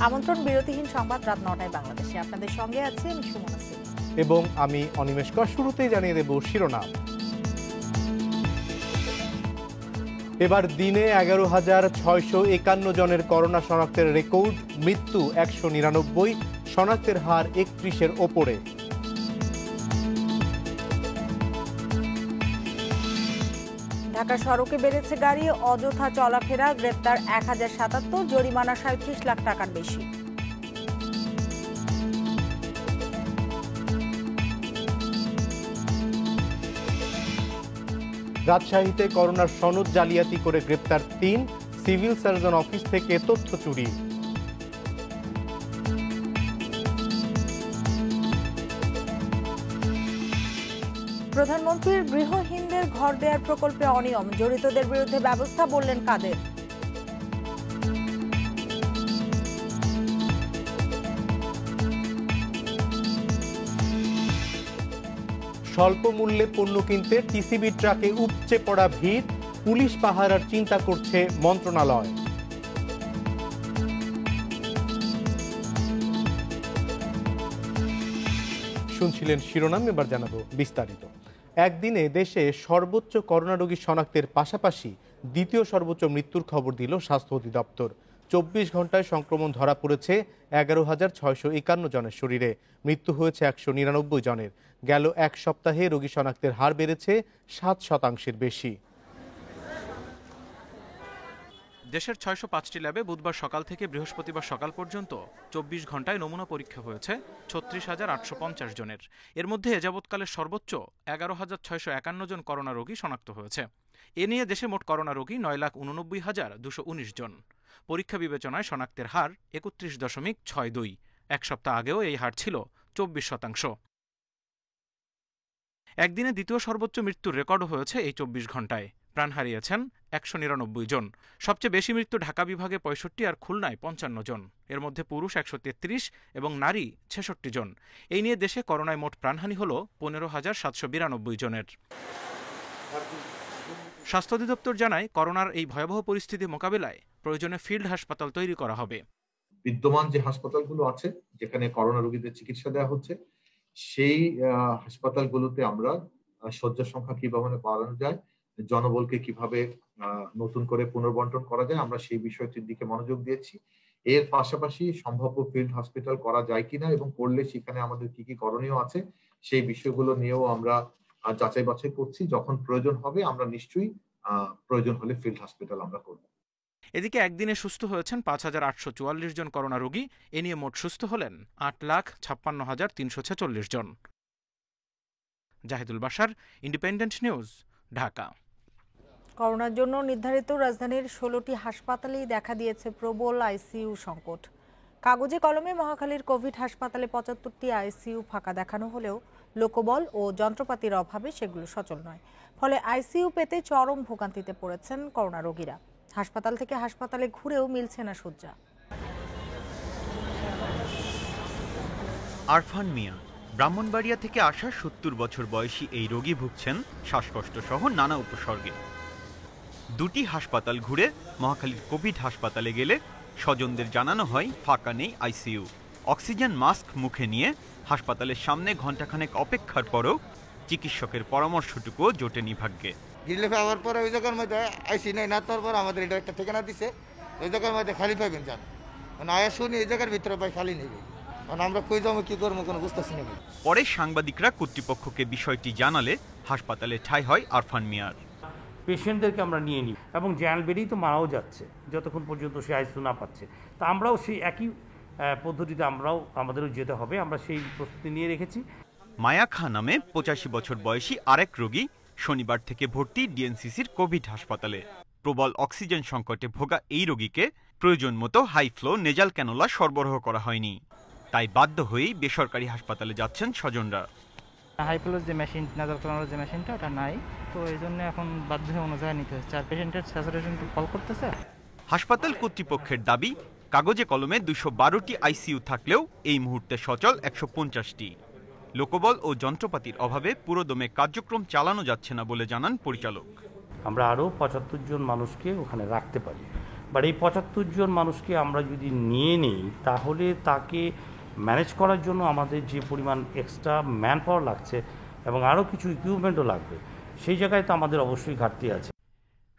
আমন্ত্রণ বিরতিহীন সংবাদ রাত ৯টায় বাংলাদেশে। আপনাদের সঙ্গে আছে আমি সুমনা সিং এবং আমি অনিমেষ কর। শুরুতেই জানিয়ে দেব শিরোনাম। এবার দিনে ১১,৬৫১ জনের করোনা শনাক্তের রেকর্ড, মৃত্যু ১৯৯, শনাক্তের হার ৩১-এর ওপরে। ঢাকা সড়কে বেড়েছে গাড়ি, অযথা চলাফেরা, গ্রেপ্তার ১,০৭৭, জরিমানা ৩৭ লাখ টাকার বেশি। রাজশাহীতে করোনার সনদ জালিয়াতি করে গ্রেপ্তার ৩, সিভিল সার্জন অফিস থেকে তথ্য চুরি। প্রধানমন্ত্রীর গৃহহীনদের ঘর দেওয়ার প্রকল্পে অনিয়ম, জড়িতদের বিরুদ্ধে ব্যবস্থা বললেন কাদের। স্বল্প মূল্যে পণ্য কিনতে টিসিবি ট্রাকে উপচে পড়া ভিড়, পুলিশ পাহারার চিন্তা করছে মন্ত্রণালয়। শুনছিলেন শিরোনাম, এবার জানাবো বিস্তারিত। একদিনে দেশে সর্বোচ্চ করোনা রোগী শনাক্তের পাশাপাশি দ্বিতীয় সর্বোচ্চ মৃত্যুর খবর দিল স্বাস্থ্য অধিদপ্তর। ২৪ ঘন্টায় সংক্রমণ ধরা পড়েছে ১১,৬৫১ জনের শরীরে, মৃত্যু হয়েছে ১৯৯ জনের। গেল এক সপ্তাহে রোগী শনাক্তের হার বেড়েছে ৭% বেশি। দেশের ৬০৫টি ল্যাবে বুধবার সকাল থেকে বৃহস্পতিবার সকাল পর্যন্ত ২৪ ঘন্টায় নমুনা পরীক্ষা হয়েছে ৩৬,৮৫০ জনের। এর মধ্যে এযাবৎকালে সর্বোচ্চ ১১,৬৫১ জন করোনা রোগী শনাক্ত হয়েছে। এ নিয়ে দেশে মোট করোনা রোগী ৯,৮৯,২১৯ জন। পরীক্ষা বিবেচনায় শনাক্তের হার ৩১.৬২। এক সপ্তাহ আগেও এই হার ছিল ২৪%। একদিনে দ্বিতীয় সর্বোচ্চ মৃত্যুর রেকর্ডও হয়েছে এই ২৪ ঘন্টায়। প্রাণ হারিয়েছেন ১৯৯ জন। সবচেয়ে বেশি মৃত্যু ঢাকা বিভাগে ৬৫ আর খুলনায় ৫৫ জন। এর মধ্যে পুরুষ ১৩৩ এবং নারী ৬৬ জন। এই নিয়ে দেশে করোনায় মোট প্রাণহানি হল ১৫,৭৯২ জনের। স্বাস্থ্য অধিদপ্তর জানায়, করোনার এই ভয়াবহ পরিস্থিতি মোকাবিলায় প্রয়োজনে ফিল্ড হাসপাতাল তৈরি করা হবে। বিদ্যমান যে হাসপাতালগুলো আছে যেখানে করোনা রোগীদের চিকিৎসা দেওয়া হচ্ছে, সেই হাসপাতালগুলোতে আমরা শয্যা সংখ্যা কিভাবে বাড়ানো যায়, জনবলকে কিভাবে নতুন করে পুনর্বন্টন করা যায়, আমরা সেই বিষয়টির দিকে মনোযোগ দিয়েছি। এর পাশাপাশি সম্ভাব্য ফিল্ড হসপিটাল করা যায় কিনা এবং করলে সেখানে আমাদের কি কি করণীয় আছে সেই বিষয়গুলো নিয়েও আমরা যাচাই বাছাই করছি। যখন প্রয়োজন হবে আমরা নিশ্চয়ই প্রয়োজন হলে ফিল্ড হসপিটাল আমরা করব। এদিকে একদিনে সুস্থ হয়েছেন ৫,৮৪৪ জন করোনা রোগী। এ নিয়ে মোট সুস্থ হলেন ৮,৫৬,৩৪৬ জন। Zahidul Bashar, independent news, Dhaka. করোনার জন্য নির্ধারিত রাজধানীর ১৬টি হাসপাতালেই দেখা দিয়েছে প্রবল আইসিইউ সংকট। কাগজে কলমে মহাখালীর কোভিড হাসপাতালে ৭৫টি আইসিইউ ফাঁকা দেখানো হলেও লোকবল ও যন্ত্রপাতির অভাবে সেগুলো সচল নয়। ফলে আইসিইউ পেতে চরম ভোগান্তিতে পড়েছেন করোনা রোগীরা। হাসপাতাল থেকে হাসপাতালে ঘুরেও মিলছে না শয্যা। আরফান মিয়া, ব্রাহ্মণবাড়িয়া থেকে আসা ৭০ বছর বয়সী এই রোগী ভুগছেন শ্বাসকষ্ট সহ নানা উপসর্গে। দুটি হাসপাতাল ঘুরে মহাখালীর কোভিড হাসপাতালে গেলে স্বজনদের জানানো হয় ফাঁকা নেই আইসিইউ। অক্সিজেন মাস্ক মুখে নিয়ে হাসপাতালের সামনে ঘণ্টাখানেক অপেক্ষার পরও চিকিৎসকের পরামর্শটুকুও জোটেনি ভাগ্যে। গিরলে পাওয়ার পরে ওই জায়গার মধ্যে আইসি নাই, না তারপর আমাদের এটা একটা ঠিকানা দিছে, ওই জায়গার মধ্যে খালি পাইবেন যান, মানে আয়া শুনি এই জায়গার ভিতরে পাই খালি নেবে, মানে আমরা কই যাবো কি করবো কোনো বুঝতেছি না। পরে সাংবাদিকরা কর্তৃপক্ষকে বিষয়টি জানালে হাসপাতালে ঠাঁই হয় আরফান মিয়ার। পেশেন্টদেরকে আমরা নিয়ে নিই এবং জ্যান বেরিয়ে তো মারাও যাচ্ছে যতক্ষণ পর্যন্ত সে আইসিইউ না পাচ্ছে। তা আমরাও সেই একই পদ্ধতিতে আমাদেরও যেতে হবে, আমরা সেই প্রস্তুতি নিয়ে রেখেছি। মায়া খান নামে ৮৫ বছর বয়সী আরেক রোগী শনিবার থেকে ভর্তি ডিএনসিসির কোভিড হাসপাতালে। প্রবল অক্সিজেন সংকটে ভোগা এই রোগীকে প্রয়োজন মতো হাই ফ্লো নেজাল ক্যানোলা সরবরাহ করা হয়নি। তাই বাধ্য হয়েই বেসরকারি হাসপাতালে যাচ্ছেন স্বজনরা। হাই ফ্লোর যে মেশিন, নেজাল ক্যানোলার যে মেশিনটা ওটা নাই, তো এই জন্য এখন বাধ্য হয়ে অন্য জায়গায় নিতে হচ্ছে। আর পেশেন্টের স্যাচুরেশন কল করতেছে। হাসপাতাল কর্তৃপক্ষের দাবি, কাগজে কলমে 212টি আইসিইউ থাকলেও এই মুহূর্তে সচল 150টি। লোকবল ও যন্ত্রপাতির অভাবে পুরোদমে কার্যক্রম চালানো যাচ্ছে না বলে জানান পরিচালক। আমরা আরও 75 জন মানুষকে ওখানে রাখতে পারি, বাট এই 75 জন মানুষকে আমরা যদি নিয়ে নিই তাহলে তাকে ম্যানেজ করার জন্য আমাদের যে পরিমাণ এক্সট্রা ম্যান পাওয়ার লাগছে এবং আরও কিছু ইকুইপমেন্টও লাগবে, সেই জায়গায় তো আমাদের অবশ্যই ঘাটতি আছে।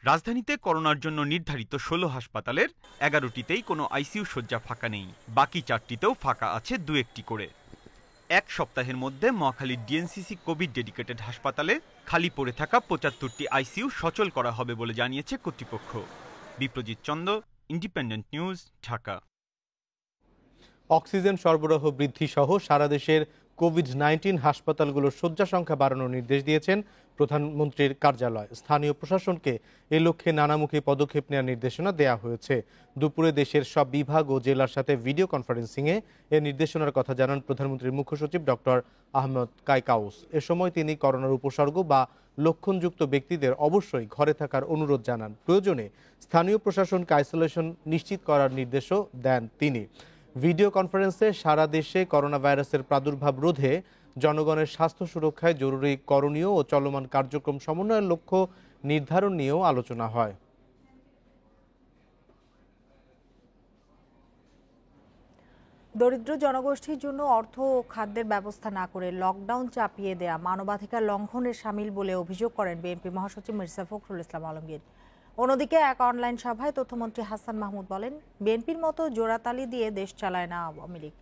রাজধানীতে করোনার জন্য নির্ধারিত 16 হাসপাতালের 11টিতেই কোনো আইসিইউ শয্যা ফাঁকা নেই, বাকি 4টিতেও ফাঁকা আছে 2-1টি করে। এক সপ্তাহের মধ্যে মহাখালীর ডিএনসিসি কোভিড ডেডিকেটেড হাসপাতালে খালি পড়ে থাকা 75টি আইসিইউ সচল করা হবে বলে জানিয়েছে কর্তৃপক্ষ। Biprojit Chanda, Independent news, Dhaka. Oxygen সরবরাহ বৃদ্ধি সহ সারা দেশের কোভিড-19 হাসপাতালগুলোর শয্যা সংখ্যা বাড়ানোর নির্দেশ দিয়েছেন প্রধানমন্ত্রীর কার্যালয়। স্থানীয় প্রশাসনকে এ লক্ষ্যে নানামুখী পদক্ষেপ নেওয়ার নির্দেশনা দেওয়া হয়েছে। দুপুরে দেশের সব বিভাগ ও জেলার সাথে ভিডিও কনফারেন্সিংয়ে এ নির্দেশনার কথা জানান প্রধানমন্ত্রীর মুখ্য সচিব ডক্টর আহমদ কায়কাউস। এ সময় তিনি করোনার উপসর্গ বা লক্ষণযুক্ত ব্যক্তিদের অবশ্যই ঘরে থাকার অনুরোধ জানান। প্রয়োজনে স্থানীয় প্রশাসনকে আইসোলেশন নিশ্চিত করার নির্দেশও দেন তিনি। ভিডিও কনফারেন্সে সারা দেশে করোনা ভাইরাসের প্রাদুর্ভাব রোধে জনগণের স্বাস্থ্য সুরক্ষায় জরুরি করণীয় ও চলমান কার্যক্রম সমন্বয়ের লক্ষ্য নির্ধারণ নিয়েও আলোচনা হয়। দরিদ্র জনগোষ্ঠীর জন্য অর্থ ও খাদ্যের ব্যবস্থা না করে লকডাউন চাপিয়ে দেয়া মানবাধিকার লঙ্ঘনের শামিল বলে অভিযোগ করেন বিএনপি মহাসচিব মির্জা ফখরুল ইসলাম আলমগীর। অন্যদিকে এক অনলাইন সভায় তথ্যমন্ত্রী হাসান মাহমুদ বলেন, বিএনপির মতো জোড়াতালি দিয়ে দেশ চালায় না আওয়ামী লীগ।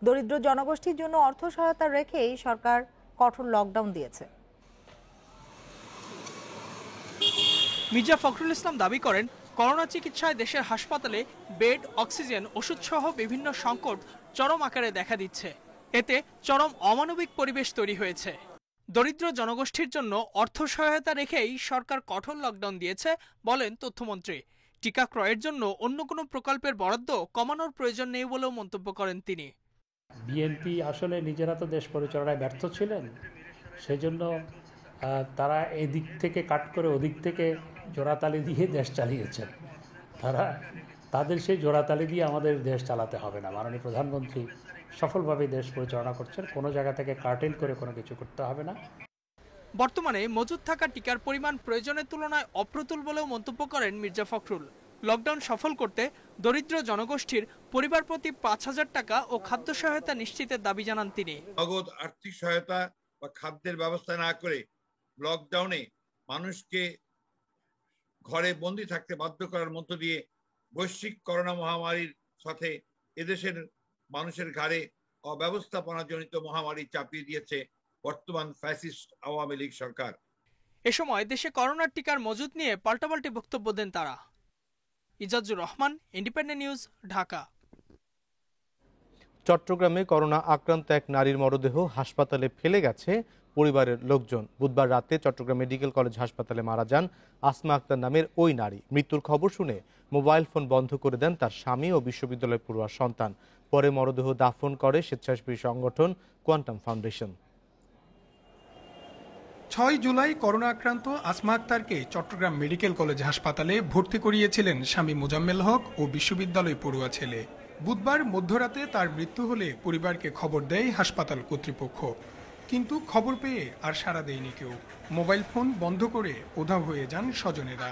দরিদ্র জনগোষ্ঠীর জন্য অর্থ সহায়তা রেখেই সরকার কঠোর লকডাউন দিয়েছে। মির্জা ফখরুল ইসলাম দাবি করেন, করোনা চিকিৎসায় দেশের হাসপাতালে বেড, অক্সিজেন, ওষুধ সহ বিভিন্ন সংকট চরম আকারে দেখা দিচ্ছে। এতে চরম অমানবিক পরিবেশ তৈরি হয়েছে। দরিদ্র জনগোষ্ঠীর জন্য অর্থ সহায়তা রেখেই সরকার কঠোর লকডাউন দিয়েছে বলেন তথ্যমন্ত্রী। টিকা ক্রয়ের জন্য অন্য কোনো প্রকল্পের বরাদ্দ কমানোর প্রয়োজন নেই বলেও মন্তব্য করেন তিনি। বিএনপি আসলে নিজেরা তো দেশ পরিচালনায় ব্যর্থ ছিলেন, সেজন্য তারা এদিক থেকে কাট করে ওদিক থেকে জোড়াতালি দিয়ে দেশ চালিয়েছেন। তাদের সেই জোড়াতালি দিয়ে আমাদের দেশ চালাতে হবে না। মাননীয় প্রধানমন্ত্রী সফলভাবে দেশ পরিচালনা করছেন, কোনো জায়গা থেকে কার্টেল করে কোনো কিছু করতে হবে না। বর্তমানে মজুদ থাকা টিকার পরিমাণ প্রয়োজনের তুলনায় অপ্রতুল বলেও মন্তব্য করেন মির্জা ফখরুল। লকডাউন সফল করতে দরিদ্র জনগোষ্ঠীর পরিবার প্রতি 5,000 টাকা ও খাদ্য সহায়তা নিশ্চিতের দাবি জানান তিনি। নগদ আর্থিক সহায়তা বা খাদ্যের ব্যবস্থা না করে লকডাউনে মানুষকে ঘরে বন্দী থাকতে বাধ্য করার মধ্য দিয়ে বৈশ্বিক করোনা মহামারীর সাথে এদেশের মানুষের ঘাড়ে অব্যবস্থাপনাজনিত মহামারী চাপিয়ে দিয়েছে বর্তমান ফ্যাসিস্ট আওয়ামী লীগ সরকার। এ সময় দেশে করোনার টিকার মজুদ নিয়ে পাল্টাপাল্টি বক্তব্য দেন তারা। Ijazur Rahman, independent news, Dhaka. চট্টগ্রামে করোনা আক্রান্ত এক নারীর মরদেহ হাসপাতালে ফেলে গেছে পরিবারের লোকজন। বুধবার রাতে চট্টগ্রাম মেডিকেল কলেজ হাসপাতালে মারা যান আসমা আক্তার নামের ওই নারী। মৃত্যুর খবর শুনে মোবাইল ফোন বন্ধ করে দেন তার স্বামী ও বিশ্ববিদ্যালয় পড়ুয়া সন্তান। পরে মরদেহ দাফন করে স্বেচ্ছাসেবী সংগঠন কোয়ান্টাম ফাউন্ডেশন। 6 জুলাই করোনা আক্রান্ত আসমা আক্তারকে চট্টগ্রাম মেডিকেল কলেজ হাসপাতালে ভর্তি করিয়েছিলেন স্বামী মোজাম্মেল হক ও বিশ্ববিদ্যালয় পড়ুয়া ছেলে। বুধবার মধ্যরাতে তার মৃত্যু হলে পরিবারকে খবর দেয় হাসপাতাল কর্তৃপক্ষ, কিন্তু খবর পেয়ে আর সাড়া দেয়নি কেউ। মোবাইল ফোন বন্ধ করে উধাও হয়ে যান স্বজনেরা।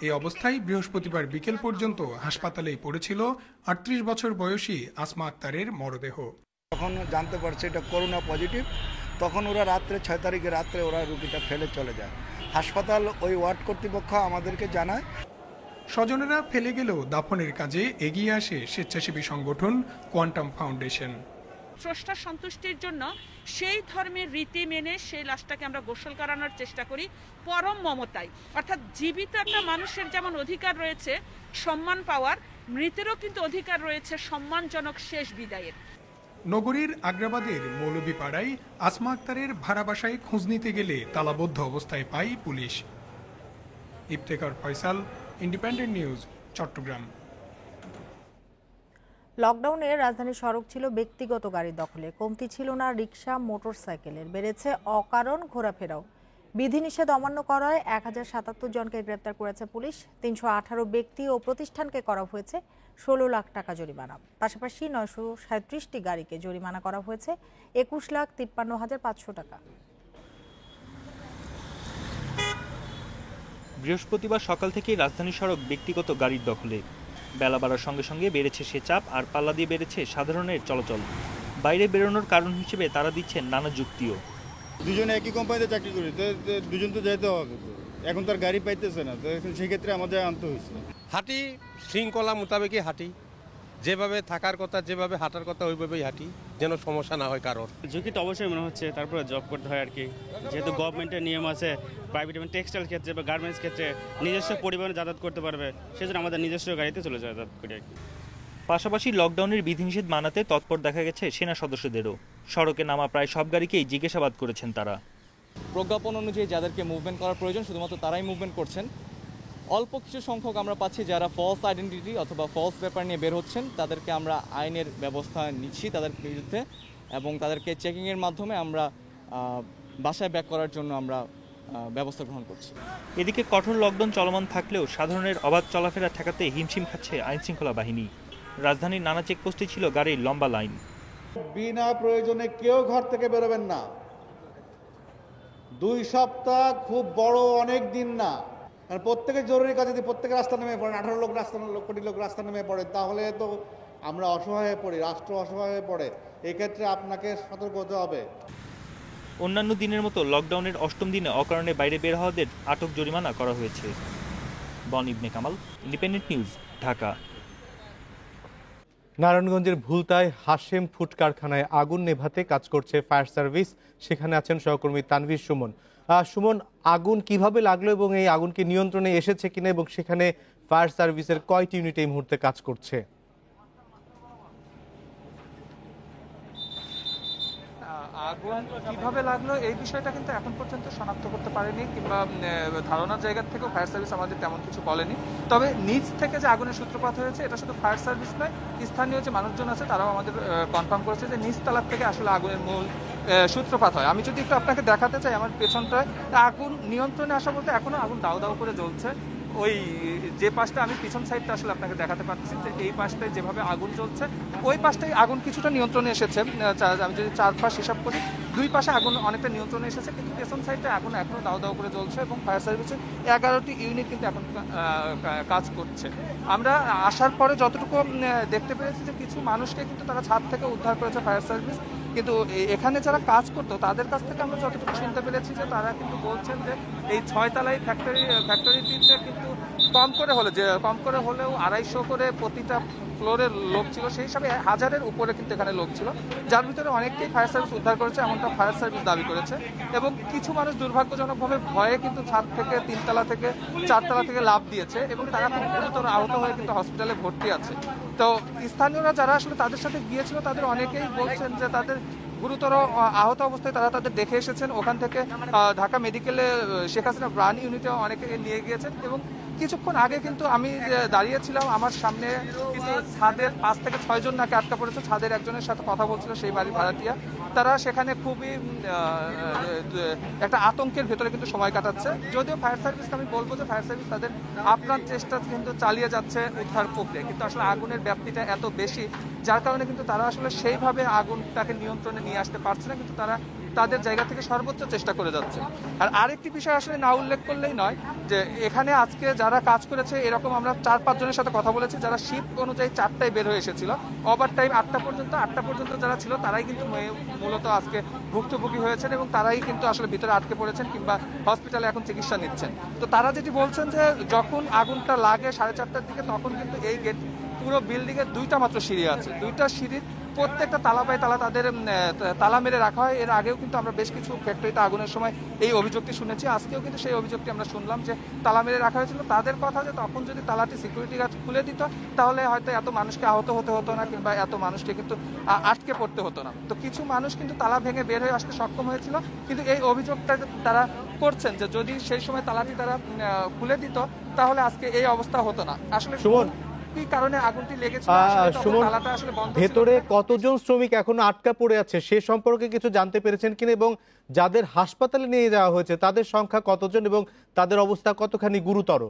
এই অবস্থায় বৃহস্পতিবার বিকেল পর্যন্ত হাসপাতালেই পড়েছিল 38 বছর বয়সী আসমা আক্তারের মরদেহ। তখন জানতে পারছে এটা করোনা পজিটিভ, তখন ওরা রাত্রে 6 তারিখে রাত্রে ওরা রুগীটা ফেলে চলে যায়। হাসপাতাল ওই ওয়ার্ড কর্তৃপক্ষ আমাদেরকে জানায়। স্বজনেরা ফেলে গেলেও দাফনের কাজে এগিয়ে আসে স্বেচ্ছাসেবী সংগঠন কোয়ান্টাম ফাউন্ডেশন। স্রষ্টার সন্তুষ্টির জন্য সেই ধর্মের রীতি মেনে সেই লাশটাকে আমরা গোসল করানোর চেষ্টা করি পরম মমতায়। অর্থাৎ জীবিত একটা মানুষের যেমন অধিকার রয়েছে সম্মান পাওয়ার, মৃতেরও কিন্তু অধিকার রয়েছে সম্মানজনক শেষ বিদায়ের। নগরীর আগ্রাবাদের মৌলভীপাড়ায় আসমা আক্তারের ভাড়া বাসায় খোঁজ নিতে গেলে তালাবদ্ধ অবস্থায় পায় পুলিশ। Iftekhar Faisal, Independent News, Chattogram. লকডাউনে রাজধানীর সড়ক ছিল ব্যক্তিগত গাড়ির দখলে, কমতি ছিল না রিকশা মোটরসাইকেলের, বেড়েছে অকারণ ঘোরাফেরাও। বিধিনিষেধ অমান্য করায় 1077 জনকে গ্রেপ্তার করেছে পুলিশ। 318 ব্যক্তি ও প্রতিষ্ঠানকে করা হয়েছে 16 লাখ টাকা জরিমানা। পাশাপাশি 937টি গাড়িকে জরিমানা করা হয়েছে 21,53,500 টাকা। বৃহস্পতিবার সকাল থেকেই রাজধানী সড়ক ব্যক্তিগত গাড়ির দখলে। বেলা বাড়ার সঙ্গে সঙ্গে বেড়েছে সে চাপ, আর পাল্লা দিয়ে বেড়েছে সাধারণের চলাচল। বাইরে বেরোনোর কারণ হিসেবে তারা দিচ্ছেন নানা যুক্তিও। দুজনে একই কোম্পানিতে চাকরি করি, তো দুজন তো যেতে হবে, এখন তার গাড়ি পাইতেছে না, তো সেক্ষেত্রে আমাদের আনতে হয়েছে। হাঁটি শৃঙ্খলা মোতাবেকই হাঁটি, যেভাবে থাকার কথা যেভাবে হাঁটার কথা ওইভাবেই হাঁটি, যেন সমস্যা না হয় কারোর। ঝুঁকিটা অবশ্যই মনে হচ্ছে, তারপরে জব করতে হয় আর কি, যেহেতু গভর্নমেন্টের নিয়ম আছে প্রাইভেট এবং টেক্সটাইল ক্ষেত্রে বা গার্মেন্টস ক্ষেত্রে নিজস্ব পরিবহনে যাতায়াত করতে পারবে, সেজন্য আমাদের নিজস্ব গাড়িতে চলে যাতায়াত করি আর কি। পাশাপাশি লকডাউনের বিধিনিষেধ মানাতে তৎপর দেখা গেছে সেনা সদস্যদেরও। সড়কে নামা প্রায় সব গাড়িকেই জিজ্ঞাসাবাদ করেছেন তারা। প্রজ্ঞাপন অনুযায়ী যাদেরকে মুভমেন্ট করার প্রয়োজন শুধুমাত্র তারাই মুভমেন্ট করছেন। অল্প কিছু সংখ্যক আমরা পাচ্ছি যারা ফলস আইডেন্টিটি অথবা ফলস পেপার নিয়ে বের হচ্ছেন, তাদেরকে আমরা আইনের ব্যবস্থা নিচ্ছি তাদের বিরুদ্ধে, এবং তাদেরকে চেকিংয়ের মাধ্যমে আমরা বাসায় ব্যাক করার জন্য আমরা ব্যবস্থা গ্রহণ করছি। এদিকে কঠোর লকডাউন চলমান থাকলেও সাধারণের অবাধ চলাফেরা ঠেকাতে হিমশিম খাচ্ছে আইনশৃঙ্খলা বাহিনী। রাজধানীর নানা চেকপোস্টে ছিল গাড়ির লম্বা লাইন। বিনা প্রয়োজনে কেউ ঘর থেকে বেরোবেন না। 2 সপ্তাহ খুব বড় অনেক দিন না, কারণ প্রত্যেকের জরুরি কাজে যদি প্রত্যেকে রাস্তা নেমে পড়েন, 18 কোটি লোক রাস্তা নেমে পড়ে, তাহলে তো আমরা অসহায় হয়ে পড়ি, রাষ্ট্র অসহায় হয়ে পড়ে। এক্ষেত্রে আপনাকে সতর্ক হতে হবে। অন্যান্য দিনের মতো লকডাউনের 8ম দিনে অকারণে বাইরে বের হওয়াদের আটক জরিমানা করা হয়েছে। বন ইবনে কামাল, ইন্ডিপেন্ডেন্ট নিউজ, ঢাকা। নারায়ণগঞ্জের ভুলতায় হাশেম ফুড কারখানায় আগুন নেভাতে কাজ করছে ফায়ার সার্ভিস। সেখানে আছেন সহকর্মী তানভীর সুমন। সুমন, আগুন কিভাবে লাগলো এবং এই আগুনকে নিয়ন্ত্রণে এসেছে কিনা, এবং সেখানে ফায়ার সার্ভিসের কয়টি ইউনিট এই মুহূর্তে কাজ করছে? আগুন কিভাবে লাগলো এই বিষয়টা কিন্তু এখন পর্যন্ত শনাক্ত করতে পারেনি, কিংবা ধারণার জায়গা থেকেও ফায়ার সার্ভিস আমাদের তেমন কিছু বলেনি। তবে নিচ থেকে যে আগুনের সূত্রপাত হয়েছে, এটা শুধু ফায়ার সার্ভিস নয়, স্থানীয় যে মানুষজন আছে তারাও আমাদের কনফার্ম করেছে যে নিচতলার থেকে আসলে আগুনের মূল সূত্রপাত হয়। আমি যদি একটু আপনাকে দেখাতে চাই আমার পেছনটায়, আগুন নিয়ন্ত্রণে আসা বলতে এখনো আগুন দাউ দাউ করে জ্বলছে। ওই যে পাশটা আমি পিছন সাইডটা আসলে আপনাকে দেখাতে পাচ্ছি, যে এই পাশটায় যেভাবে আগুন জ্বলছে ওই পাশটাই আগুন কিছুটা নিয়ন্ত্রণে এসেছে। আমি যদি 4 পাশ হিসাব করি, 2 পাশে আগুন অনেকটা নিয়ন্ত্রণে এসেছে, কিন্তু পেছন সাইডটা আগুন এখনো দাউ দাউ করে জ্বলছে, এবং ফায়ার সার্ভিসের 11টি ইউনিট কিন্তু এখন কাজ করছে। আমরা আসার পরে যতটুকু দেখতে পেরেছি যে কিছু মানুষকে কিন্তু তারা ছাদ থেকে উদ্ধার করেছে ফায়ার সার্ভিস, কিন্তু এখানে যারা কাজ করতো তাদের কাছ থেকে আমরা যতটুকু শুনতে পেরেছি যে তারা কিন্তু বলছেন যে এই 6 তলায় ফ্যাক্টরিটিতে কিন্তু কম করে হলেও 250 করে প্রতিটা ফ্লোরের লোক ছিল, সেই হিসাবে 1000-এর উপরে কিন্তু এখানে লোক ছিল, যার ভিতরে অনেককেই ফায়ার সার্ভিস উদ্ধার করেছে, এমনটা ফায়ার সার্ভিস দাবি করেছে। এবং কিছু মানুষ দুর্ভাগ্যজনকভাবে ভয়ে কিন্তু ছাদ থেকে 3 তলা থেকে 4 তলা থেকে লাফ দিয়েছে, এবং তারা খুব গুরুতর আহত হয়ে কিন্তু হসপিটালে ভর্তি আছে। তো স্থানীয়রা যারা আসলে তাদের সাথে গিয়েছিল তাদের অনেকেই বলছেন যে তাদের গুরুতর আহত অবস্থায় তারা তাদের দেখে এসেছেন। ওখান থেকে ঢাকা মেডিকেলে শেখ হাসিনা ব্রান ইউনিটে অনেকে নিয়ে গিয়েছেন, এবং কিছুক্ষণ আগে কিন্তু আমি দাঁড়িয়েছিলাম, আমার সামনে কিন্তু ছাদের 5 থেকে 6 জন নাকি আটকা পড়েছে। ছাদের একজনের সাথে কথা বলছিল, সেই বাড়ির ভাড়াটিয়া। তারা সেখানে খুবই একটা আতঙ্কের ভেতরে কিন্তু সময় কাটাচ্ছে। যদিও ফায়ার সার্ভিসকে আমি বলবো যে ফায়ার সার্ভিস তাদের আপ্রাণ চেষ্টা কিন্তু চালিয়ে যাচ্ছে উদ্ধার প্রক্রিয়া, কিন্তু আসলে আগুনের ব্যাপ্তিটা এত বেশি, যার কারণে কিন্তু তারা আসলে সেইভাবে আগুনটাকে নিয়ন্ত্রণে নিয়ে আসতে পারছে না, কিন্তু তারা তাদের জায়গা থেকে সর্বোচ্চ চেষ্টা করে যাচ্ছে। আর আরেকটি বিষয় আসলে না উল্লেখ করলেই নয়, যে এখানে আজকে যারা কাজ করেছে এরকম আমরা 4-5 জনের সাথে কথা বলেছি, যারা শিফট অনুযায়ী 4টায় বের হয়ে এসেছিল, ওভার টাইম 8টা পর্যন্ত যারা ছিল তারাই কিন্তু মূলত আজকে ভুক্তভোগী হয়েছেন, এবং তারাই কিন্তু আসলে ভিতরে আটকে পড়েছেন কিংবা হসপিটালে এখন চিকিৎসা নিচ্ছেন। তো তারা যেটি বলছেন যে যখন আগুনটা লাগে 4:30টার দিকে, তখন কিন্তু এই গেট পুরো বিল্ডিংয়ের 2টা মাত্র সিঁড়ি আছে, 2টা সিঁড়ির প্রত্যেকটা তালা বাই তালা তাদের তালা মেরে রাখা হয়। এর আগেও কিন্তু আমরা বেশ কিছু ফ্যাক্টরিতে আগুনের সময় এই অভিযোগটি শুনেছি, আজকেও কিন্তু সেই অভিযোগটি আমরা শুনলাম যে তালা মেরে রাখা হয়েছিল। তাদের কথা যে তখন যদি তালাটি সিকিউরিটি গার্ড খুলে দিত তাহলে হয়তো এত মানুষকে আহত হতে হতো না, কিংবা এত মানুষকে কিন্তু আটকে পড়তে হতো না। তো কিছু মানুষ কিন্তু তালা ভেঙে বের হয়ে আসতে সক্ষম হয়েছিল, কিন্তু এই অভিযোগটা তারা করছেন যে যদি সেই সময় তালাটি তারা খুলে দিত তাহলে আজকে এই অবস্থা হতো না। আসলে কি কারণে আগুনটি লেগেছিল আসলে তখন সুমন, তালাটা আসলে বন্ধ ছিল ভেতরে না। কতজন শ্রমিক এখনো আটকা পড়ে আছে সে সম্পর্কে কিছু জানতে পেরেছেন কিনা, এবং যাদের হাসপাতালে নিয়ে যাওয়া হয়েছে তাদের সংখ্যা কতজন এবং তাদের অবস্থা কতখানি গুরুতর?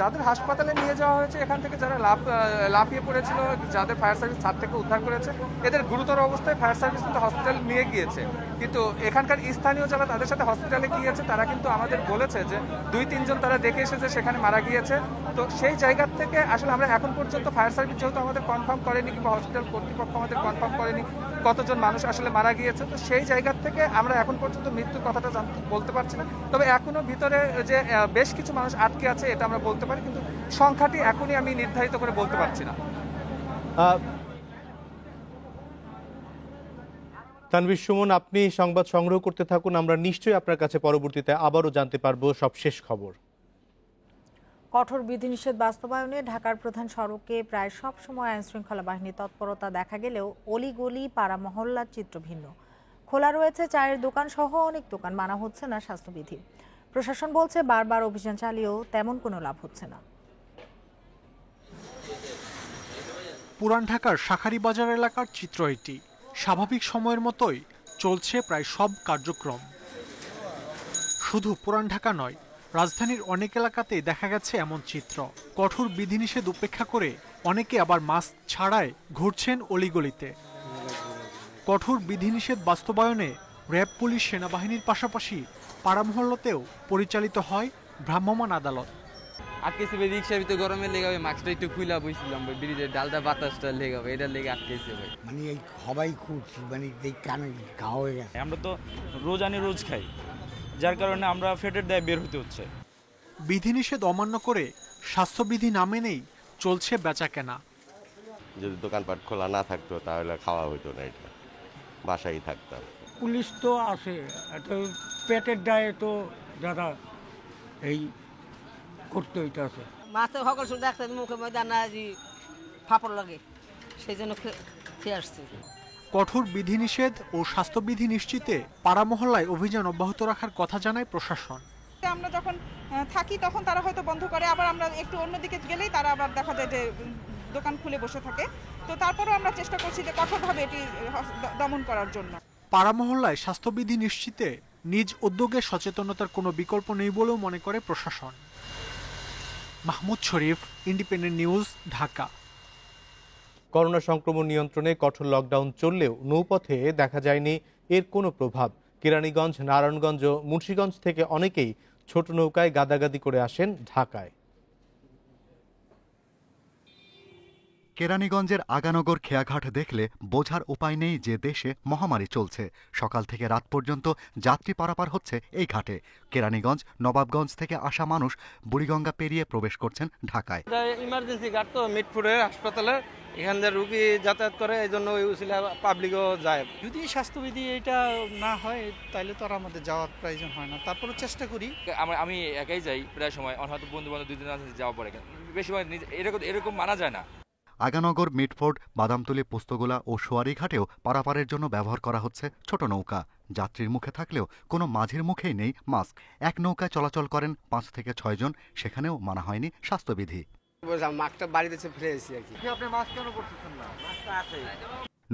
যাদের হাসপাতালে নিয়ে যাওয়া হয়েছে এখান থেকে যারা লাফিয়ে পড়েছিল, যাদের ফায়ার সার্ভিস ছাদ থেকে উদ্ধার করেছে, এদের গুরুতর অবস্থায় ফায়ার সার্ভিস কিন্তু হসপিটাল নিয়ে গিয়েছে। কিন্তু এখানকার স্থানীয় যারা তাদের সাথে হসপিটালে গিয়েছে তারা কিন্তু আমাদের বলেছে যে 2-3 জন তারা দেখে এসেছে সেখানে মারা গিয়েছে। তো সেই জায়গা থেকে আসলে আমরা এখন পর্যন্ত ফায়ার সার্ভিস যেহেতু আমাদের কনফার্ম করেনি কিংবা হসপিটাল কর্তৃপক্ষ আমাদের কনফার্ম করেনি কতজন মানুষ আসলে মারা গিয়েছে, তো সেই জায়গা থেকে আমরা এখন পর্যন্ত মৃত্যুর কথাটা বলতে পারছি না। তবে এখনো ভিতরে যে বেশ কিছু মানুষ আটকে আছে এটা আমরা বলতে পারি, কিন্তু সংখ্যাটি এখনই আমি নির্ধারিত করে বলতে পারছি না। তানভীর, সুমন, আপনি সংবাদ সংগ্রহ করতে থাকুন, আমরা নিশ্চয়ই আপনার কাছে পরবর্তীতে আবারও জানতে পারবো সব শেষ খবর। কঠোর বিধিনিষেধ বাস্তবায়নে ঢাকার প্রধান সড়কে প্রায় সব সময় আইনশৃঙ্খলা বাহিনীর তৎপরতা দেখা গেলেও অলিগলি পাড়া মহল্লার চিত্র ভিন্ন। খোলা রয়েছে চায়ের দোকান সহ অনেক দোকান, মানা হচ্ছে না স্বাস্থ্যবিধি। প্রশাসন বলছে বারবার অভিযান চালিয়েও তেমন কোনো লাভ হচ্ছে না। পুরান ঢাকার শাঁখারীবাজার এলাকার চিত্র এটি। স্বাভাবিক সময়ের মতোই চলছে প্রায় সব কার্যক্রম। শুধু পুরান ঢাকা নয়, রাজধানীর অনেক এলাকাতেই দেখা গেছে এমন চিত্র। কঠোর বিধিনিষেধ উপেক্ষা করে অনেকে আবার মাস্ক ছাড়াই ঘুরছেন অলিগলিতে। কঠোর বিধিনিষেধ বাস্তবায়নে র্যাব, পুলিশ, সেনাবাহিনীর পাশাপাশি পাড়া মহল্লাতেও পরিচালিত হয় ভ্রাম্যমাণ আদালত। আটকেছে রিক্সার ভিতরে গরমে লেগে মাস্কটা একটু খুইলা বসছিলাম ভাই, ব্রিজের ডালটা বাতাসটা লেগে ভাই, এটার লেগে আটকেছে ভাই। মানে এই সবাই খুঁজছি, মানে এই কানে ঘা হয়ে গেছে। আমরা তো রোজ আনি রোজ খাই, যার কারণে আমরা ফেটের দায়ে বের হতে হচ্ছে। বিধিনিষেধ অমান্য করে স্বাস্থ্যবিধি না মেনেই চলছে বেচা কেনা। যদি দোকানপাট খোলা না থাকতো তাহলে খাওয়া হতো না, এটা বাসায় থাকতাম। পুলিশ তো আসে, তো পেটের দায়ে তো যারা এই করতে হইতে আছে। মাছে সকল শুধু দেখতেন মুখে মধ্যে না ফাপড় লাগে, সেই জন্য খেয়ে আসছে। কঠোর বিধিনিষেধ ও স্বাস্থ্যবিধি নিশ্চিতে পাড়া মহল্লায় অভিযান অব্যাহত রাখার কথা জানায় প্রশাসন। আমরা যখন থাকি তখন তারা হয়তো বন্ধ করে, আবার আমরা একটু অন্যদিকে গেলেই তারা আবার দেখা যায় যে দোকান খুলে বসে থাকে। তো তারপরেও আমরা চেষ্টা করছি যে কঠোরভাবে এটি দমন করার জন্য। পাড়া মহল্লায় স্বাস্থ্যবিধি নিশ্চিতে নিজ উদ্যোগে সচেতনতার কোনো বিকল্প নেই বলেও মনে করে প্রশাসন। মাহমুদ শরীফ, ইন্ডিপেন্ডেন্ট নিউজ, ঢাকা। করোনা সংক্রমণ নিয়ন্ত্রণে কঠোর লকডাউন চললেও নৌপথে দেখা যায়নি এর কোনো প্রভাব। কেরানীগঞ্জ, নারায়ণগঞ্জ ও মুন্সিগঞ্জ থেকে অনেকেই ছোট নৌকায় গাদাগাদি করে আসেন ঢাকায়। কেরানীগঞ্জের আগানগর খেয়াঘাট দেখলে বোঝার উপায় নেই যে দেশে মহামারী চলছে। সকাল থেকে রাত পর্যন্ত যাত্রী পারাপার হচ্ছে এই ঘাটে। কেরানীগঞ্জ, নবাবগঞ্জ থেকে আসা মানুষ বুড়িগঙ্গা পেরিয়ে প্রবেশ করছেন ঢাকায়। ইমার্জেন্সি ঘাট তো মিটপুরের হাসপাতালে, এখান থেকে রুগী যাতায়াত করে, এই জন্য পাবলিকও যায়। যদি স্বাস্থ্যবিধি এটা না হয় তাহলে তো আর আমাদের যাওয়ার প্রয়োজন হয় না, তারপরে চেষ্টা করি। আমি একাই যাই প্রায় সময়, হয়তো বন্ধু বান্ধব 2 দিন আছে যাওয়া পড়ে, বেশি এরকম মানা যায় না। আগানগর, মিটফোর্ড, বাদামতলী, পোস্তগোলা ও সোয়ারিঘাটেও পারাপারের জন্য ব্যবহার করা হচ্ছে ছোট নৌকা। যাত্রীর মুখে থাকলেও কোনো মাঝির মুখেই নেই মাস্ক। এক নৌকায় চলাচল করেন 5 থেকে 6 জন, সেখানেও মানা হয়নি স্বাস্থ্যবিধি।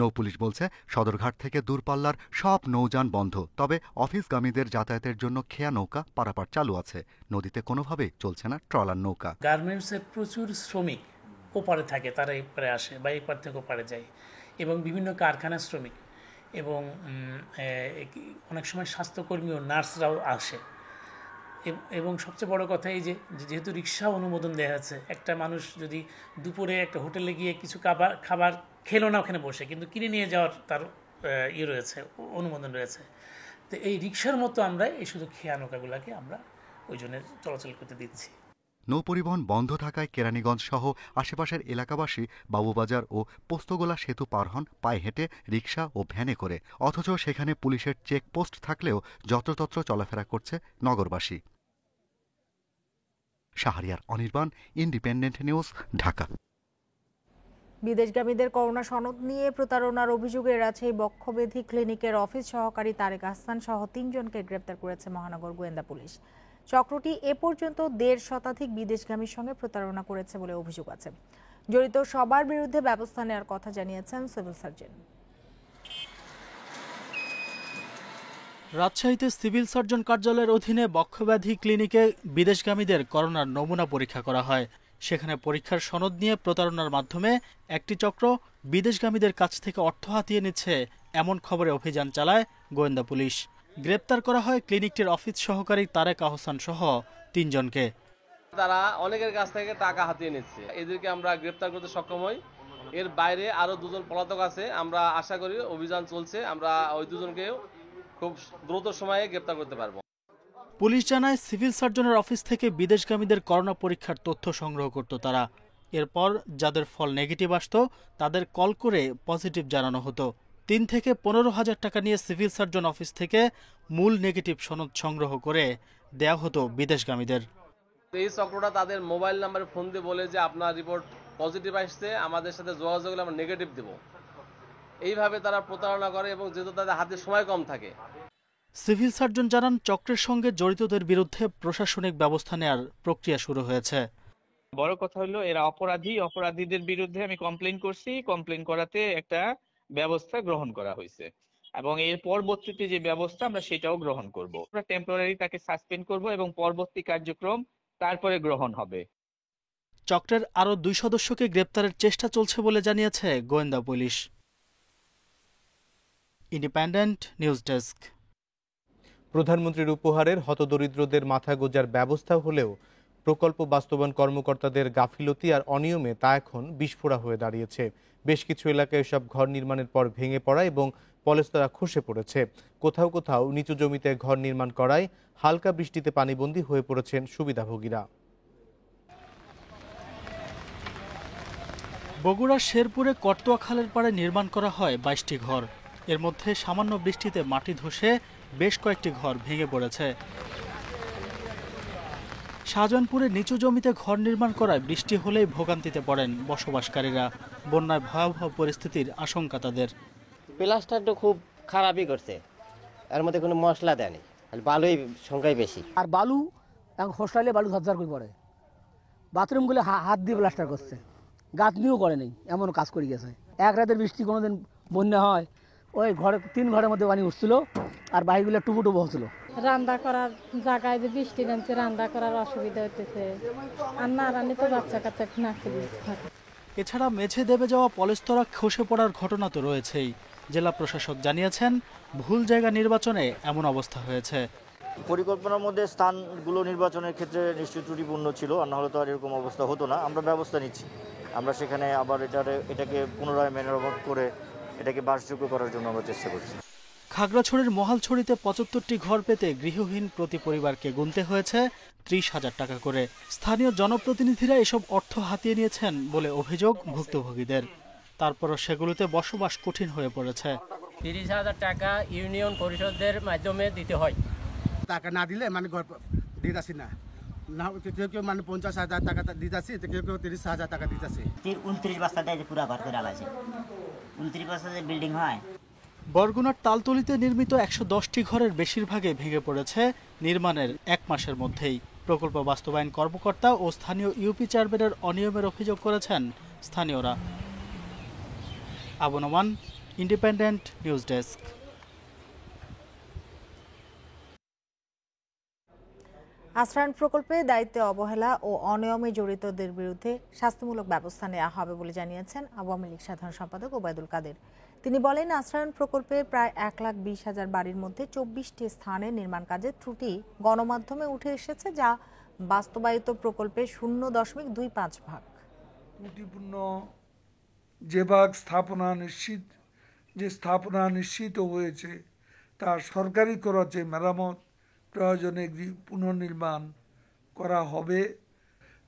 নৌপুলিশ বলছে সদরঘাট থেকে দূরপাল্লার সব নৌযান বন্ধ, তবে অফিসগামীদের যাতায়াতের জন্য খেয়া নৌকা পারাপার চালু আছে। নদীতে কোনোভাবেই চলছে না ট্রলার নৌকা। গার্মেন্টসের প্রচুর শ্রমিক ওপারে থাকে, তারা এপারে আসে বা এপার থেকে ওপারে যায়, এবং বিভিন্ন কারখানার শ্রমিক এবং অনেক সময় স্বাস্থ্যকর্মী ও নার্সরাও আসে। এবং সবচেয়ে বড় কথা এই যে যেহেতু রিক্সা অনুমোদন দেওয়া আছে, একটা মানুষ যদি দুপুরে একটা হোটেলে গিয়ে কিছু খাবার খেলো না ওখানে বসে, কিন্তু কিনে নিয়ে যাওয়ার তার রয়েছে, অনুমোদন রয়েছে। তো এই রিক্সার মতো আমরা এই শুধু খেয়া নৌকাগুলোকে আমরা ওই জন্য চলাচল করতে দিচ্ছি। নৌপরিবহন বন্ধ থাকায় কেরানীগঞ্জ সহ আশেপাশের এলাকাবাসী বাবুবাজার ও পোস্তগোলা সেতু পার হন পায়ে হেঁটে, রিক্সা ও ভ্যানে করে। অথচ সেখানে পুলিশের চেকপোস্ট থাকলেও যত্রতত্র চলাফেরা করছে নগরবাসী। Shahriar Anirban, independent news, Dhaka. বিদেশগামীদের করোনা সনদ নিয়ে প্রতারণার অভিযোগে রাজশাহী বক্ষব্যাধি ক্লিনিকের অফিস সহকারী তারেক আহসান সহ 3 জনকে গ্রেপ্তার করেছে মহানগর গোয়েন্দা পুলিশ। চক্রটি এ পর্যন্ত 1.5 শতাধিক বিদেশগামীর সঙ্গে প্রতারণা করেছে বলে অভিযোগ আছে। জড়িত সবার বিরুদ্ধে ব্যবস্থা নেওয়ার কথা জানিয়েছেন সিভিল সার্জন। রাজশাহীতে সিভিল সার্জন কার্যালয়ের অধীনে বক্ষব্যাধি ক্লিনিকে বিদেশগামীদের করোনার নমুনা পরীক্ষা করা হয়। সেখানে পরীক্ষার সনদ নিয়ে প্রতারণার মাধ্যমে একটি চক্র বিদেশগামীদের কাছ থেকে অর্থ হাতিয়ে নিচ্ছে এমন খবরে অভিযান চালায় গোয়েন্দা পুলিশ। গ্রেপ্তার করা হয় ক্লিনিকটির অফিস সহকারী তারেক আহসান সহ 3 জনকে। তারা অনেকের কাছ থেকে টাকা হাতিয়ে নিচ্ছে, এদেরকে আমরা গ্রেপ্তার করতে সক্ষম হই। এর বাইরে আরো 2 জন পলাতক আছে, আমরা আশা করি অভিযান চলছে, আমরা ওই 2 জনকেও খুব দ্রুত সময়ে গ্রেপ্তার করতে পারবো। পুলিশ জানায় সিভিল সার্জনের অফিস থেকে বিদেশগামীদের করোনা পরীক্ষার তথ্য সংগ্রহ করত তারা। এরপর যাদের ফল নেগেটিভ আসতো তাদের কল করে পজিটিভ জানানো হতো। 3 থেকে 15,000 টাকা নিয়ে সিভিল সার্জন অফিস থেকে মূল নেগেটিভ সনদ সংগ্রহ করে দেয়া হতো বিদেশগামীদের। এই চক্রটা তাদের মোবাইল নাম্বারে ফোন দিয়ে বলে যে আপনার রিপোর্ট পজিটিভ আসছে, আমাদের সাথে যোগাযোগ হলে আমরা নেগেটিভ দেব। এইভাবে তারা প্রতারণা করে এবং যেহেতু তাদের হাতে সময় কম থাকে। সিভিল সার্জন জানান চক্রের সঙ্গে জড়িতদের বিরুদ্ধে প্রশাসনিক ব্যবস্থা নেওয়ার প্রক্রিয়া শুরু হয়েছে। বড় কথা হলো এরা অপরাধীদের বিরুদ্ধে আমি কমপ্লেইন করছি, কমপ্লেইন করাতে একটা ব্যবস্থা গ্রহণ করা হয়েছে এবং এর পরবর্তীতে যে ব্যবস্থা আমরা সেটাও গ্রহণ করব। আমরা টেম্পোরারি তাকে সাসপেন্ড করব এবং পরবর্তী কার্যক্রম তারপরে গ্রহণ হবে। চক্রের আরো 2 সদস্যকে গ্রেপ্তারের চেষ্টা চলছে বলে জানিয়েছে গোয়েন্দা পুলিশ। Independent news desk. প্রধানমন্ত্রীর উপহারের হতদরিদ্রদের মাথা গোঁজার ব্যবস্থা হলেও প্রকল্প বাস্তবায়ন কর্মকর্তাদের গাফিলতি আর অনিয়মে তা এখন বিস্ফোরা হয়ে দাঁড়িয়েছে। বেশ কিছু এলাকায় এসব ঘর নির্মাণের পর ভেঙে পড়া এবং পলেস্তারা খসে পড়েছে। কোথাও কোথাও নিচু জমিতে ঘর নির্মাণ করায় হালকা বৃষ্টিতে পানিবন্দী হয়ে পড়েছেন সুবিধাভোগীরা। বগুড়ার শেরপুরে কটুয়া খালের পাড়ে নির্মাণ করা হয় 22টি ঘর। এর মধ্যে সামান্য বৃষ্টিতে মাটি ধসে বেশ কয়েকটি ঘর ভেঙে পড়েছে। শাহজাহানপুরে নিচু জমিতে ঘর নির্মাণ করায় বৃষ্টি হলেই ভোগান্তিতে পড়েন বসবাসকারীরা। বন্যায় ভয়াবহ পরিস্থিতির আশঙ্কা তাদের। প্লাস্টারটা খুব খারাপই করছে, এর মধ্যে কোনো মশলা দেয়নি, বালুই সংখ্যাই বেশি। আর বালু এখন হোস্টাইলে বালু ঝরঝর করে পড়ে। বাথরুমগুলো হাত দিয়ে প্লাস্টার করছে, গাঁথনিও করে নেই, এমন কাজ করে গেছে। এক রাতের বৃষ্টি কোনোদিন বন্যা হয়, ওই ঘরে 3 ঘরের মধ্যে পানি উঠছিল আর বাড়িগুলো টুবু টুবু হচ্ছিল। রান্না করার জায়গায় যে বৃষ্টি নামছে, রান্না করার অসুবিধা হতেছে, আর না রান্না তো বাচ্চা কাচ্চা না খেয়ে থাকে। এছাড়া মেঝে দেবে যাওয়া পলেস্তরা খসে পড়ার ঘটনা তো রয়েছেই। জেলা প্রশাসক জানিয়েছেন ভুল জায়গা নির্বাচনে এমন অবস্থা হয়েছে। পরিকল্পনার মধ্যে স্থানগুলো নির্বাচনের ক্ষেত্রে নিশ্চয়ই ত্রুটিপূর্ণ ছিল, আর না হলে তো আর এরকম অবস্থা হতো না। আমরা ব্যবস্থা নিচ্ছি, আমরা সেখানে আবার এটাকে পুনরায় মেরামত করে এটাকে বাসযোগ্য করার জন্য আমরা চেষ্টা করছি। খাগড়াছড়ির মহালছড়িতে 75টি ঘর পেতে গৃহহীন প্রতি পরিবারকে গুনতে হয়েছে 30,000 টাকা করে। স্থানীয় জনপ্রতিনিধিরা এসব অর্থ হাতিয়ে নিয়েছেন বলে অভিযোগ ভুক্তভোগীদের। তারপরও সেগুলোতে বসবাস কঠিন হয়ে পড়েছে। 30,000 টাকা ইউনিয়ন পরিষদের মাধ্যমে দিতে হয়। টাকা না দিলে মানে ঘর দিতে আসি না, কেউ কেউ মানে 50,000 টাকা দিতে আসি, কেউ কেউ 30,000 টাকা দিতে আসি। 29 বস্তা দেয় পুরা ঘর করে আলাছে, 29 বস্তা বিল্ডিং হয়। বরগুনার তালতলিতে নির্মিত 110টি ঘরের বেশিরভাগে ভেঙে পড়েছে নির্মাণের 1 মাসের মধ্যেই। প্রকল্প বাস্তবায়ন কর্মকর্তা ও স্থানীয় ইউপি চেয়ারম্যানের অনিয়মের অভিযোগ করেছেন স্থানীয়রা। Abu Noman, independent news desk. আশ্রয়ণ প্রকল্পে দায়িত্বে অবহেলা ও অনিয়মে জড়িতদের বিরুদ্ধে শাস্তিমূলক ব্যবস্থা নেওয়া হবে বলে জানিয়েছেন আওয়ামী লীগ সাধারণ সম্পাদক ওবায়দুল কাদের। তিনি বলেন, আশ্রয়ণ প্রকল্পে প্রায় 1,20,000 বাড়ির মধ্যে 24টি স্থানে নির্মাণ কাজের ত্রুটি গণমাধ্যমে উঠে এসেছে, যা বাস্তবায়িত প্রকল্পের 0.25 ভাগ। ত্রুটিপূর্ণ যে ভাগ স্থাপনা নিশ্চিত হয়েছে তার সরকারি খরচে মেরামত প্রয়োজনে পুনর্নির্মাণ করা হবে।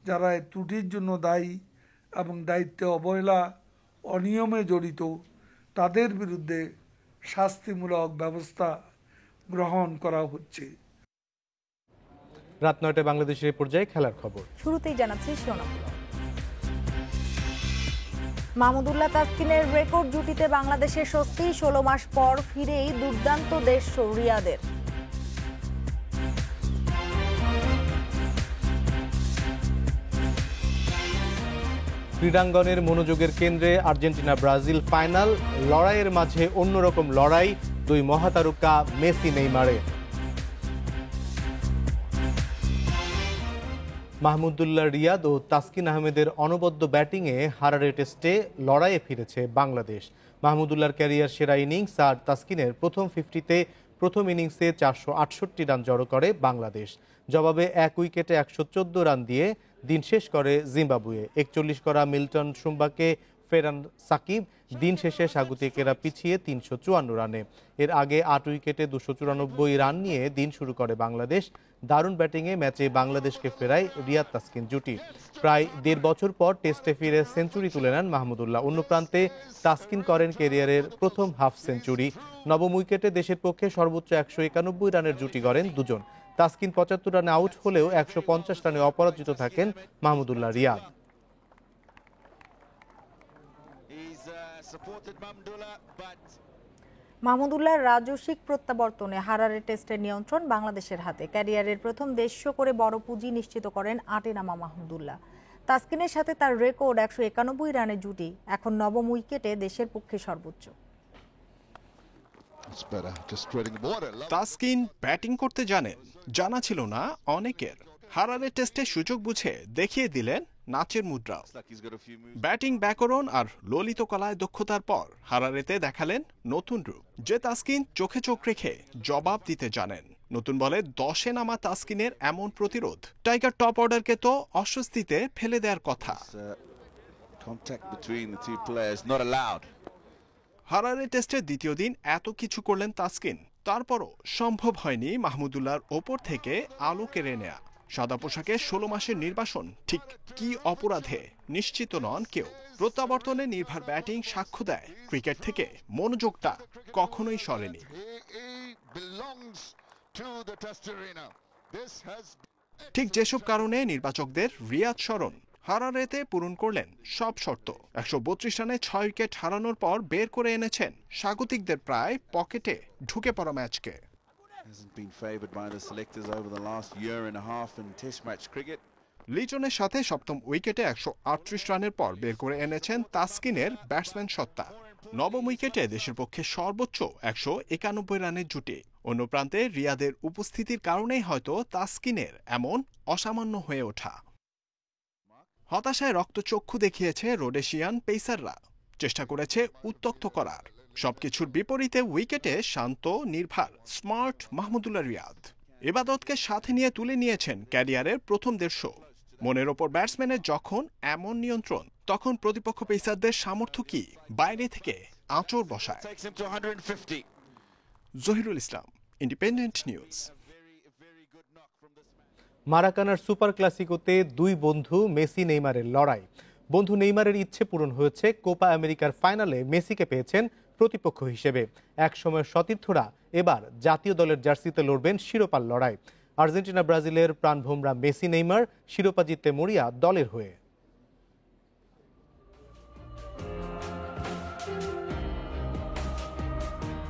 যারা এই ত্রুটির জন্য দায়ী এবং দায়িত্বে অবহেলা অনিয়মে জড়িত তাদের বিরুদ্ধে শাস্তিমূলক ব্যবস্থা গ্রহণ করা হচ্ছে। রাত 9টায় বাংলাদেশের পর্যায়ে খেলার খবর। শুরুতেই জানাচ্ছি শিরোনামগুলো। মাহমুদুল্লাহ তাসকিনের রেকর্ড জুটিতে বাংলাদেশের স্বস্তি, 16 মাস পর ফিরেই দুর্দান্ত দেশ রিয়াদের। ক্রীড়াঙ্গনের মনোযোগের কেন্দ্রে আর্জেন্টিনা ব্রাজিল ফাইনাল, লড়াইয়ের মাঝে অন্যরকম লড়াই দুই মহাতারকা মেসি নেইমারে। মাহমুদুল্লাহ রিয়াদ ও তাসকিন আহমেদের অনবদ্য ব্যাটিংয়ে হারারে টেস্টে লড়াইয়ে ফিরেছে বাংলাদেশ। মাহমুদুল্লাহর ক্যারিয়ার সেরা ইনিংস আর তাসকিনের প্রথম 50-তে প্রথম ইনিংসে 468 রান জড়ো করে বাংলাদেশ। জবাবে 1 উইকেটে 114 রান দিয়ে দিন শেষ করে জিম্বাবুয়ে। 41 করা মিল্টন সুম্বাকে ফেরান সাকিব দিন শেষে স্বাগতিকেরা পিছিয়ে 354 রানে। এর আগে 8 উইকেটে 294 রান নিয়ে দিন শুরু করে বাংলাদেশ। দারুণ ব্যাটিংয়ে ম্যাচে বাংলাদেশকে ফেরায় রিয়াদ তাসকিন জুটি। প্রায় 1.5 বছর পর টেস্টে ফিরে সেঞ্চুরি তুলে নেন মাহমুদুল্লাহ। অন্য প্রান্তে তাসকিন করেন ক্যারিয়ারের প্রথম হাফ সেঞ্চুরি। নবম উইকেটে দেশের পক্ষে সর্বোচ্চ 191 রানের জুটি গড়েন দুজন। তাসকিন 75 রানে আউট হলেও 150 রানে অপরাজিত থাকেন মাহমুদুল্লাহ রিয়াদ। মাহমুদুল্লাহর রাজস্বিক প্রত্যাবর্তনে হারারে টেস্টের নিয়ন্ত্রণ বাংলাদেশের হাতে। ক্যারিয়ারের প্রথম দেশীয় করে বড় পুঁজি নিশ্চিত করেন আটে নামা মাহমুদুল্লাহ। তাসকিনের সাথে তার রেকর্ড 191 রানের জুটি এখন নবম উইকেটে দেশের পক্ষে সর্বোচ্চ। তাসকিন ব্যাটিং করতে জানেন, জানা ছিল না অনেকের। হারারে টেস্টে সুযোগ বুঝে দেখিয়ে দিলেন নাচের মুদ্রা। ব্যাটিং ব্যাকরণ আর ললিত কলায় দক্ষতার পর হারারেতে দেখালেন নতুন রূপ। যে তাসকিন চোখে চোখ রেখে জবাব দিতে জানেন। নতুন বলে 10-এ নামা তাসকিনের এমন প্রতিরোধ টাইগার টপ অর্ডারকে তো অস্বস্তিতে ফেলে দেওয়ার কথা। হারারে টেস্টের দ্বিতীয় দিন এত কিছু করলেন তাসকিন, তারপরও সম্ভব হয়নি মাহমুদুল্লাহর ওপর থেকে আলো কেড়ে নেয়া। সাদা পোশাকে 16 মাসের নির্বাসন ঠিক কি অপরাধে নিশ্চিত নন কেউ। প্রত্যাবর্তনে নির্ভর ব্যাটিং সাক্ষ্য দেয় ক্রিকেট থেকে মনোযোগটা কখনোই সরেনি। ঠিক যেসব কারণে নির্বাচকদের রিয়াদ স্মরণ। হারারেতে পূরণ করলেন সব শর্ত। 132 রানে 6 উইকেট হারানোর পর বের করে এনেছেন স্বাগতিকদের প্রায় পকেটে ঢুকে পড়া ম্যাচকে। লিটনের সাথে সপ্তম উইকেটে 138 রানের পর বের করে এনেছেন তাসকিনের ব্যাটসম্যান সত্তা। নবম উইকেটে দেশের পক্ষে সর্বোচ্চ 191 রানের জুটি। অন্য প্রান্তে রিয়াদের উপস্থিতির কারণেই হয়তো তাসকিনের এমন অসামান্য হয়ে ওঠা। হতাশায় রক্তচক্ষু দেখিয়েছে রোডেশিয়ান পেসাররা, চেষ্টা করেছে উত্তক্ত করার। সবকিছুর বিপরীতে উইকেটে শান্ত নির্ভার স্মার্ট মাহমুদুল্লাহ রিয়াদ ইবাদতকে সাথে নিয়ে তুলে নিয়েছেন ক্যারিয়ারের প্রথম 150। মনের ওপর ব্যাটসম্যানের যখন এমন নিয়ন্ত্রণ, তখন প্রতিপক্ষ পেসারদের সামর্থ্য কি বাইরে থেকে আঁচড় বসায়। জহিরুল ইসলাম, ইন্ডিপেন্ডেন্ট নিউজ। মারাকানার সুপার ক্লাসিকোতে দুই বন্ধু মেসি নেইমারের লড়াই। বন্ধু নেইমারের ইচ্ছে পূরণ হয়েছে। কোপা আমেরিকার ফাইনালে মেসিকে পেয়েছেন প্রতিপক্ষ হিসেবে। এক সময়ের সতীর্থরা এবার জাতীয় দলের জার্সিতে লড়বেন শিরোপার লড়াই। আর্জেন্টিনা ব্রাজিলের প্রাণভোমরা মেসি নেইমার শিরোপা জিততে মরিয়া দলের হয়ে।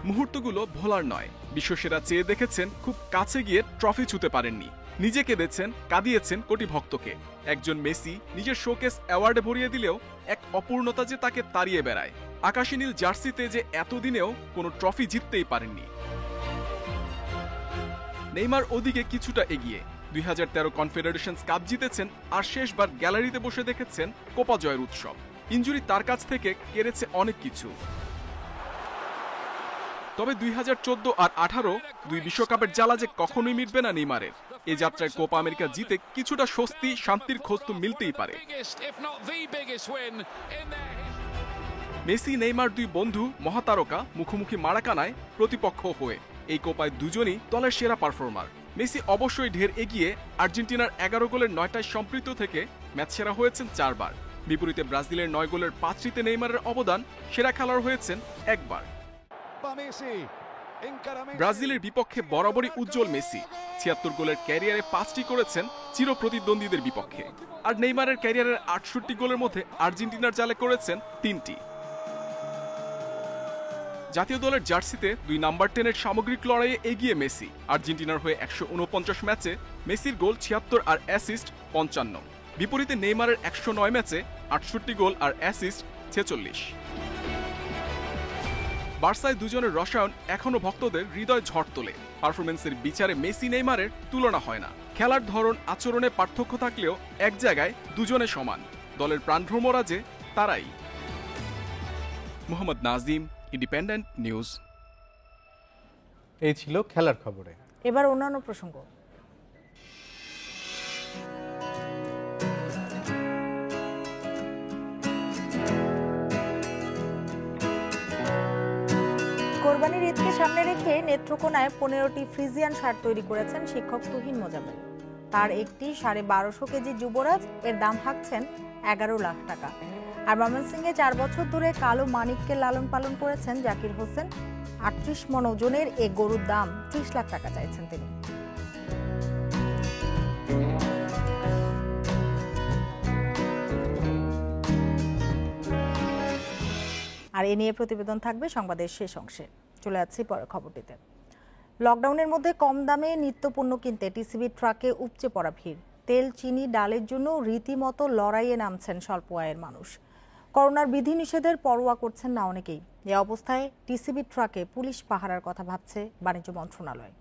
মুহূর্তগুলো ভোলার নয়। বিশ্বসেরা চেয়ে দেখেছেন, খুব কাছে গিয়ে ট্রফি ছুঁতে পারেননি। নিজে কেঁদেছেন, কাঁদিয়েছেন কোটি ভক্তকে। একজন মেসি নিজের শোকেস অ্যাওয়ার্ডে ভরিয়ে দিলেও এক অপূর্ণতা যে তাকে তাড়িয়ে বেড়ায়। আকাশী নীল জার্সিতে যে এতদিনেও কোনো ট্রফি জিততেই পারেননি। নেইমার ওদিকে কিছুটা এগিয়ে। 2013 কনফেডারেশনস কাপ জিতেছেন আর শেষবার গ্যালারিতে বসে দেখেছেন কোপা জয়ের উৎসব। ইনজুরি তার কাছ থেকে কেড়েছে অনেক কিছু। তবে 2014 আর 18 দুই বিশ্বকাপের জ্বালা যে কখনোই মিটবে না নেইমারের। এ যাত্রায় কোপা আমেরিকা জিতে কিছুটা স্বস্তি, শান্তির খোঁজ তো মিলতেই পারে। মেসি নেইমার দুই বন্ধু মহাতারকা মুখোমুখি মারাকানায় প্রতিপক্ষ হয়ে। এই কোপায় দুজনই দলের সেরা পারফর্মার। মেসি অবশ্যই ঢের এগিয়ে। আর্জেন্টিনার 11 গোলের 9টায় সম্পৃক্ত থেকে ম্যাচ সেরা হয়েছেন 4 বার। বিপরীতে ব্রাজিলের 9 গোলের 5টিতে নেইমারের অবদান, সেরা খেলোয়াড় হয়েছেন একবার। ব্রাজিলের বিপক্ষে বরাবরই উজ্জ্বল মেসি। 76 গোলের ক্যারিয়ারে 5টি করেছেন চিরপ্রতিদ্বন্দ্বীদের বিপক্ষে। আর নেইমারের ক্যারিয়ারের 68 গোলের মধ্যে আর্জেন্টিনার জালে করেছেন 3টি। জাতীয় দলের জার্সিতে 2 নাম্বার 10-এর সামগ্রিক লড়াইয়ে এগিয়ে মেসি। আর্জেন্টিনার হয়ে 149 ম্যাচে মেসির গোল 76 আর অ্যাসিস্ট 55। বিপরীতে নেইমারের 109 ম্যাচে 68 গোল আর অ্যাসিস্ট 46। বার্সায় দুজনের রসায়ন এখনো ভক্তদের হৃদয় ঝড় তোলে। পারফরমেন্সের বিচারে মেসি নেইমারের তুলনা হয় না। খেলার ধরন আচরণে পার্থক্য থাকলেও এক জায়গায় দুজনে সমান। দলের প্রাণভ্রমরা যে তারাই। Mohammad Nazim, independent news. এই ছিল খেলার খবরে। এবার অন্যান্য প্রসঙ্গ। কোরবানির ঈদকে সামনে রেখে নেত্রকোনায় 15টি ফ্রিজিয়ান শার্ট তৈরি করেছেন শিক্ষক তুহিন মোজাম্মেল। তার একটি 1250 কেজি যুবরাজ এর দাম থাকছেন 11 লাখ টাকা। আর ময়মনসিংহে 4 বছর ধরে কালো মানিককে লালন পালন করেছেন জাকির হোসেন। 38 মণ ওজনের এই গরুর দাম 30 লাখ টাকা চাইছেন তিনি। আর এ নিয়ে প্রতিবেদন থাকবে সংবাদের শেষ অংশে। চলে যাচ্ছি পরের খবরটিতে। লকডাউনের মধ্যে কম দামে নিত্যপণ্য কিনতে টিসিবি ট্রাকে উপচে পড়া ভিড়। তেল, চিনি, ডালের জন্য রীতিমতো লড়াইয়ে নামছেন স্বল্প আয়ের মানুষ। করোনার বিধিনিষেধের পরোয়া করছেন না অনেকেই। এ অবস্থায় টিসিবি ট্রাকে পুলিশ পাহারার কথা ভাবছে বাণিজ্য মন্ত্রণালয়।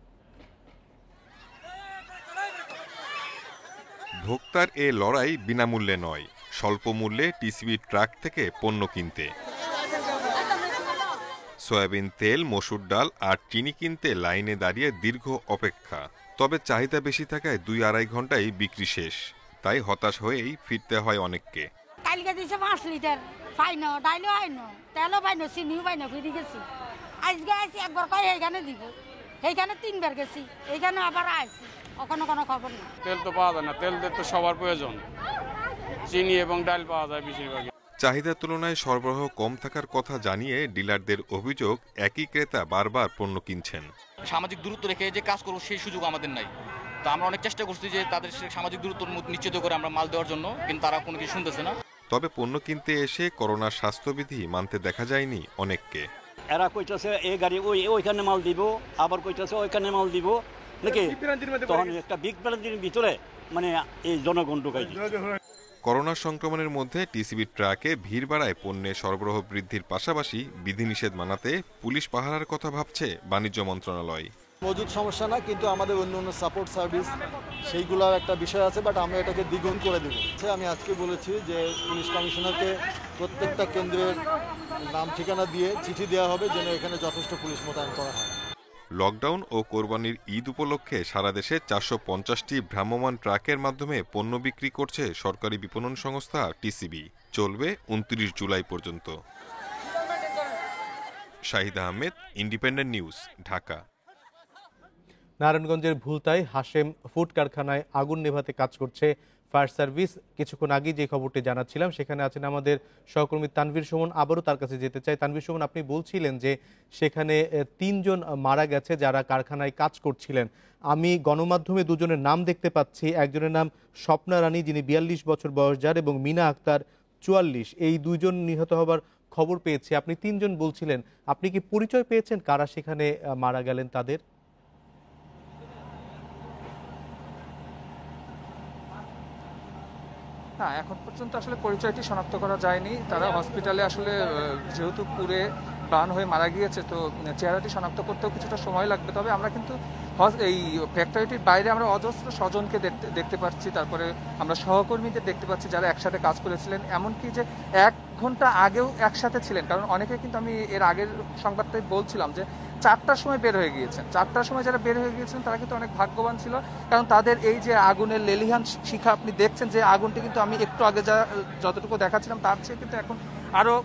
ভোক্তার এ লড়াই বিনামূল্যে নয়, স্বল্প মূল্যে টিসিবি ট্রাক থেকে পণ্য কিনতে। সয়াবিন তেল, মসুর ডাল আর চিনি কিনতে লাইনে দাঁড়িয়ে দীর্ঘ অপেক্ষা। তবে চাহিদা বেশি থাকায় 2-2.5 ঘন্টায় বিক্রি শেষ। তাই হতাশ হয়েই ফিরতে হয় অনেককে। কালকে দিছে 5 লিটার পাইনো, ডাইলও আইনো, তেলও পাইনো, চিনিও পাইনো, ফিরে গেছি। আজকে আইছি একবার কয় এইখানে দিব, এইখানে 3 বার গেছি, এইখানে আবার আইছি, ওখানে কোনো খবর না। তেল তো পাওয়া যায় না, তেল তো সবার প্রয়োজন। চিনি এবং ডাল পাওয়া যায় বেশিরভাগ। চাহিদার তুলনায় সরবরাহ কম থাকার কথা জানিয়ে ডিলারদের অভিযোগ, একই ক্রেতা বারবার পণ্য কিনছেন। সামাজিক দূরত্ব রেখে যে কাজ করবো সেই সুযোগ আমাদের নাই। তো আমরা অনেক চেষ্টা করছি যে তাদের সামাজিক দূরত্ব নিশ্চিত করে আমরা মাল দেওয়ার জন্য, কিন্তু তারা কোনো কিছু শুনতেছে না। তবে পণ্য কিনতে এসে করোনার স্বাস্থ্যবিধি মানতে দেখা যায়নি অনেককে। এরা কইতেছে এই গাড়ি ওইখানে মাল দিব, আবার কইতেছে ওইখানে মাল দিব নাকি, তখন একটা বিগ ব্যালেন্সের ভিতরে মানে এই জনগণ ঢুকাই দিচ্ছে। করোনা সংক্রমণের মধ্যে টিসিবি ট্রাকে ভিড় বাড়ায় পণ্যের সরবরাহ বৃদ্ধির পাশাপাশি বিধিনিষেধ মানাতে পুলিশ পাহারার কথা ভাবছে বাণিজ্য মন্ত্রণালয়। মজুদ সমস্যা না, কিন্তু আমাদের অন্য অন্য সাপোর্ট সার্ভিস সেইগুলোর একটা বিষয় আছে, বাট আমরা এটাকে দ্বিগুণ করে দেব। আমি আজকে বলেছি যে পুলিশ কমিশনারকে প্রত্যেকটা কেন্দ্রের নাম ঠিকানা দিয়ে চিঠি দেওয়া হবে যেন এখানে যথেষ্ট পুলিশ মোতায়েন করা হয়। লকডাউন ও কোরবানির ঈদ উপলক্ষে সারা দেশে 450টি ভ্রাম্যমাণ ট্রাকের মাধ্যমে পণ্য বিক্রি করছে সরকারি বিপণন সংস্থা টিসিবি। চলবে 29 জুলাই পর্যন্ত। Shahid Ahmed, independent news, Dhaka. নারায়ণগঞ্জের ভুলতায় হাশেম ফুড কারখানায় আগুন নেভাতে কাজ করছে ফায়ার সার্ভিস। কিছুক্ষণ আগে যে খবরটি জানাচ্ছিলাম, সেখানে আছেন আমাদের সহকর্মী তানভীর সুমন। আবারও তার কাছে যেতে চাই। তানভীর সুমন, আপনি বলছিলেন যে সেখানে 3 জন মারা গেছে যারা কারখানায় কাজ করছিলেন। আমি গণমাধ্যমে 2 জনের নাম দেখতে পাচ্ছি। একজনের নাম স্বপ্না রানী, যিনি 42 বছর বয়স যার, এবং মিনা আক্তার 44। এই 2 জন নিহত হবার খবর পেয়েছি। আপনি 3 জন বলছিলেন, আপনি কি পরিচয় পেয়েছেন কারা সেখানে মারা গেলেন তাদের? না, এখন পর্যন্ত আসলে পরিচয়টি শনাক্ত করা যায়নি। তারা হসপিটালে আসলে যেহেতু পুড়ে প্রাণ হয়ে মারা গিয়েছে, তো চেহারাটি শনাক্ত করতেও কিছুটা সময় লাগবে। তবে আমরা কিন্তু এই ফ্যাক্টরিটির বাইরে আমরা অজস্র স্বজনকে দেখতে পাচ্ছি, তারপরে আমরা সহকর্মীদের দেখতে পাচ্ছি যারা একসাথে কাজ করেছিলেন, এমনকি যে 1 ঘন্টা আগেও একসাথে ছিলেন। কারণ অনেকে কিন্তু, আমি এর আগের সংবাদটাই বলছিলাম যে 4টার সময় বের হয়ে গিয়েছেন। 4টার সময় যারা বের হয়ে গিয়েছেন তারা কিন্তু অনেক ভাগ্যবান ছিল, কারণ তাদের এই যে আগুনের লেলিহান শিখা আপনি দেখছেন, যে আগুনটি কিন্তু আমি একটু আগে যতটুকু দেখাচ্ছিলাম তার চেয়ে কিন্তু এখন আরও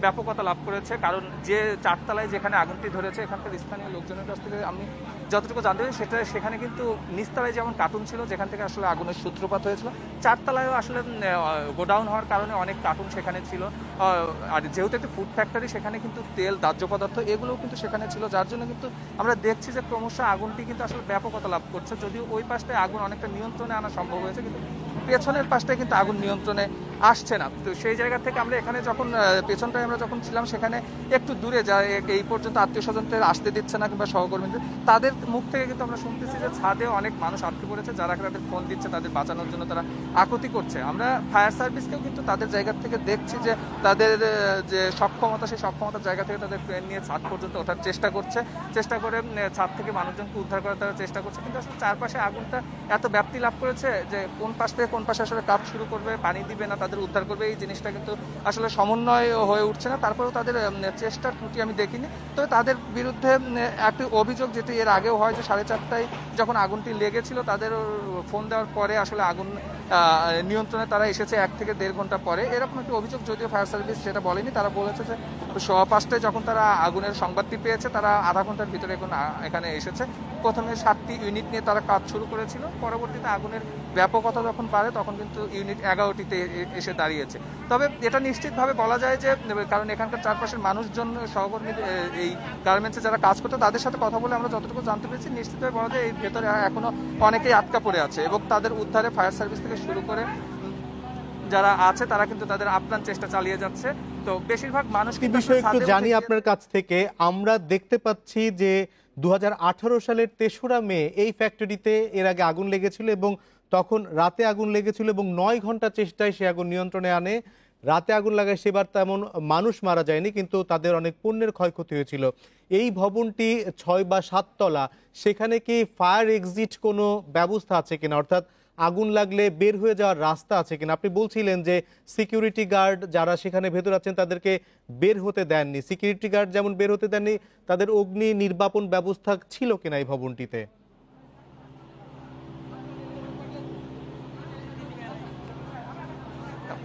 ব্যাপকতা লাভ করেছে। কারণ যে 4 তলায় যেখানে আগুনটি ধরেছে, এখানকার স্থানীয় লোকজনের কাছ থেকে আমি যতটুকু জানতে পারি সেখানে কিন্তু নিচতলায় যেমন কার্টুন ছিল, যেখান থেকে আসলে আগুনের সূত্রপাত হয়েছিল, 4 তলায়ও আসলে গোডাউন হওয়ার কারণে অনেক কার্টুন সেখানে ছিল। আর যেহেতু একটা ফুড ফ্যাক্টরি, সেখানে কিন্তু তেল, দাহ্য পদার্থ এগুলোও কিন্তু সেখানে ছিল, যার জন্য কিন্তু আমরা দেখছি যে ক্রমশ আগুনটি কিন্তু আসলে ব্যাপকতা লাভ করছে। যদিও ওই পাশটায় আগুন অনেকটা নিয়ন্ত্রণে আনা সম্ভব হয়েছে, কিন্তু পেছনের পাশটায় কিন্তু আগুন নিয়ন্ত্রণে আসছে না। তো সেই জায়গা থেকে আমরা এখানে যখন পেছনটায় আমরা যখন ছিলাম সেখানে একটু দূরে যা এই পর্যন্ত আত্মীয় স্বজনদের আসতে দিচ্ছে না কিংবা সহকর্মীদের, তাদের মুখ থেকে কিন্তু আমরা শুনতেছি যে ছাদে অনেক মানুষ আটকে পড়েছে, যারা তাদের ফোন দিচ্ছে, তাদের বাঁচানোর জন্য তারা আকুতি করছে। আমরা ফায়ার সার্ভিসকেও কিন্তু তাদের জায়গা থেকে দেখছি যে তাদের যে সক্ষমতা, সেই সক্ষমতার জায়গা থেকে তাদের ট্রেন নিয়ে ছাদ পর্যন্ত ওঠার চেষ্টা করে ছাদ থেকে মানুষজনকে উদ্ধার করার তারা চেষ্টা করছে। কিন্তু আসলে চারপাশে আগুনটা এত ব্যাপ্তি লাভ করেছে যে কোন পাশ থেকে কোন পাশে আসলে কাজ শুরু করবে, পানি দিবে না তাদের উদ্ধার করবে, এই জিনিসটা কিন্তু আসলে সমন্বয় হয়ে উঠছে না। তারপরেও তাদের চেষ্টার ত্রুটি আমি দেখিনি। তবে তাদের বিরুদ্ধে একটি অভিযোগ, যেটি এর আগেও হয়, যে 4:30টায় যখন আগুনটি লেগেছিল তাদের ফোন দেওয়ার পরে আসলে আগুন নিয়ন্ত্রণে তারা এসেছে 1 থেকে 1.5 ঘন্টা পরে, এরকম একটি অভিযোগ যদিও ফায়ার সার্ভিস সেটা বলেনি। তারা বলেছে যে 5:15টায় যখন তারা আগুনের সংবাদটি পেয়েছে তারা আধা ঘন্টার ভিতরে এখানে এসেছে। প্রথমে 7টি ইউনিট নিয়ে তারা কাজ শুরু করেছিল, পরবর্তীতে আগুনের ব্যাপকতা যখন বাড়ে তখন কিন্তু ইউনিট 11টিতে এসে দাঁড়িয়েছে। তবে এটা নিশ্চিতভাবে বলা যায় যে, কারণ এখানকার চারপাশের মানুষজন, সহকর্মী, এই গার্মেন্টসে যারা কাজ করতো তাদের সাথে কথা বলে আমরা যতটুকু জানতে পেরেছি, নিশ্চিতভাবে বলা যায় এই ভেতরে এখনো অনেকেই আটকা পড়ে আছে এবং তাদের উদ্ধারে ফায়ার সার্ভিস থেকে শুরু করে যারা আছে তারা কিন্তু তাদের আপ্রাণ চেষ্টা চালিয়ে যাচ্ছে। তো বেশিরভাগ মানুষ কিন্তু বিষয় একটু জানি আপনার কাছ থেকে। আমরা দেখতে পাচ্ছি যে 2018 সালের 3রা মে এই ফ্যাক্টরিতে এর আগে আগুন লেগেছিল এবং তখন রাতে আগুন লেগেছিল এবং 9 ঘন্টা চেষ্টায় সে আগুন নিয়ন্ত্রণে আনে। রাতে আগুন লাগায় সেবার তেমন মানুষ মারা যায়নি, কিন্তু তাদের অনেক পণ্যের ক্ষয়ক্ষতি হয়েছিল। এই ভবনটি 6 বা 7 তলা, সেখানে কি ফায়ার এক্সিট কোনো ব্যবস্থা আছে কিনা, অর্থাৎ আগুন লাগলে বের হয়ে যাওয়ার রাস্তা আছে কিনা? আপনি বলছিলেন যে সিকিউরিটি গার্ড যারা সেখানে ভেতর আছেন তাদেরকে বের হতে দেননি, সিকিউরিটি গার্ড যেমন বের হতে দেননি, তাদের অগ্নি নির্বাপন ব্যবস্থা ছিল কিনা এই ভবনটিতে?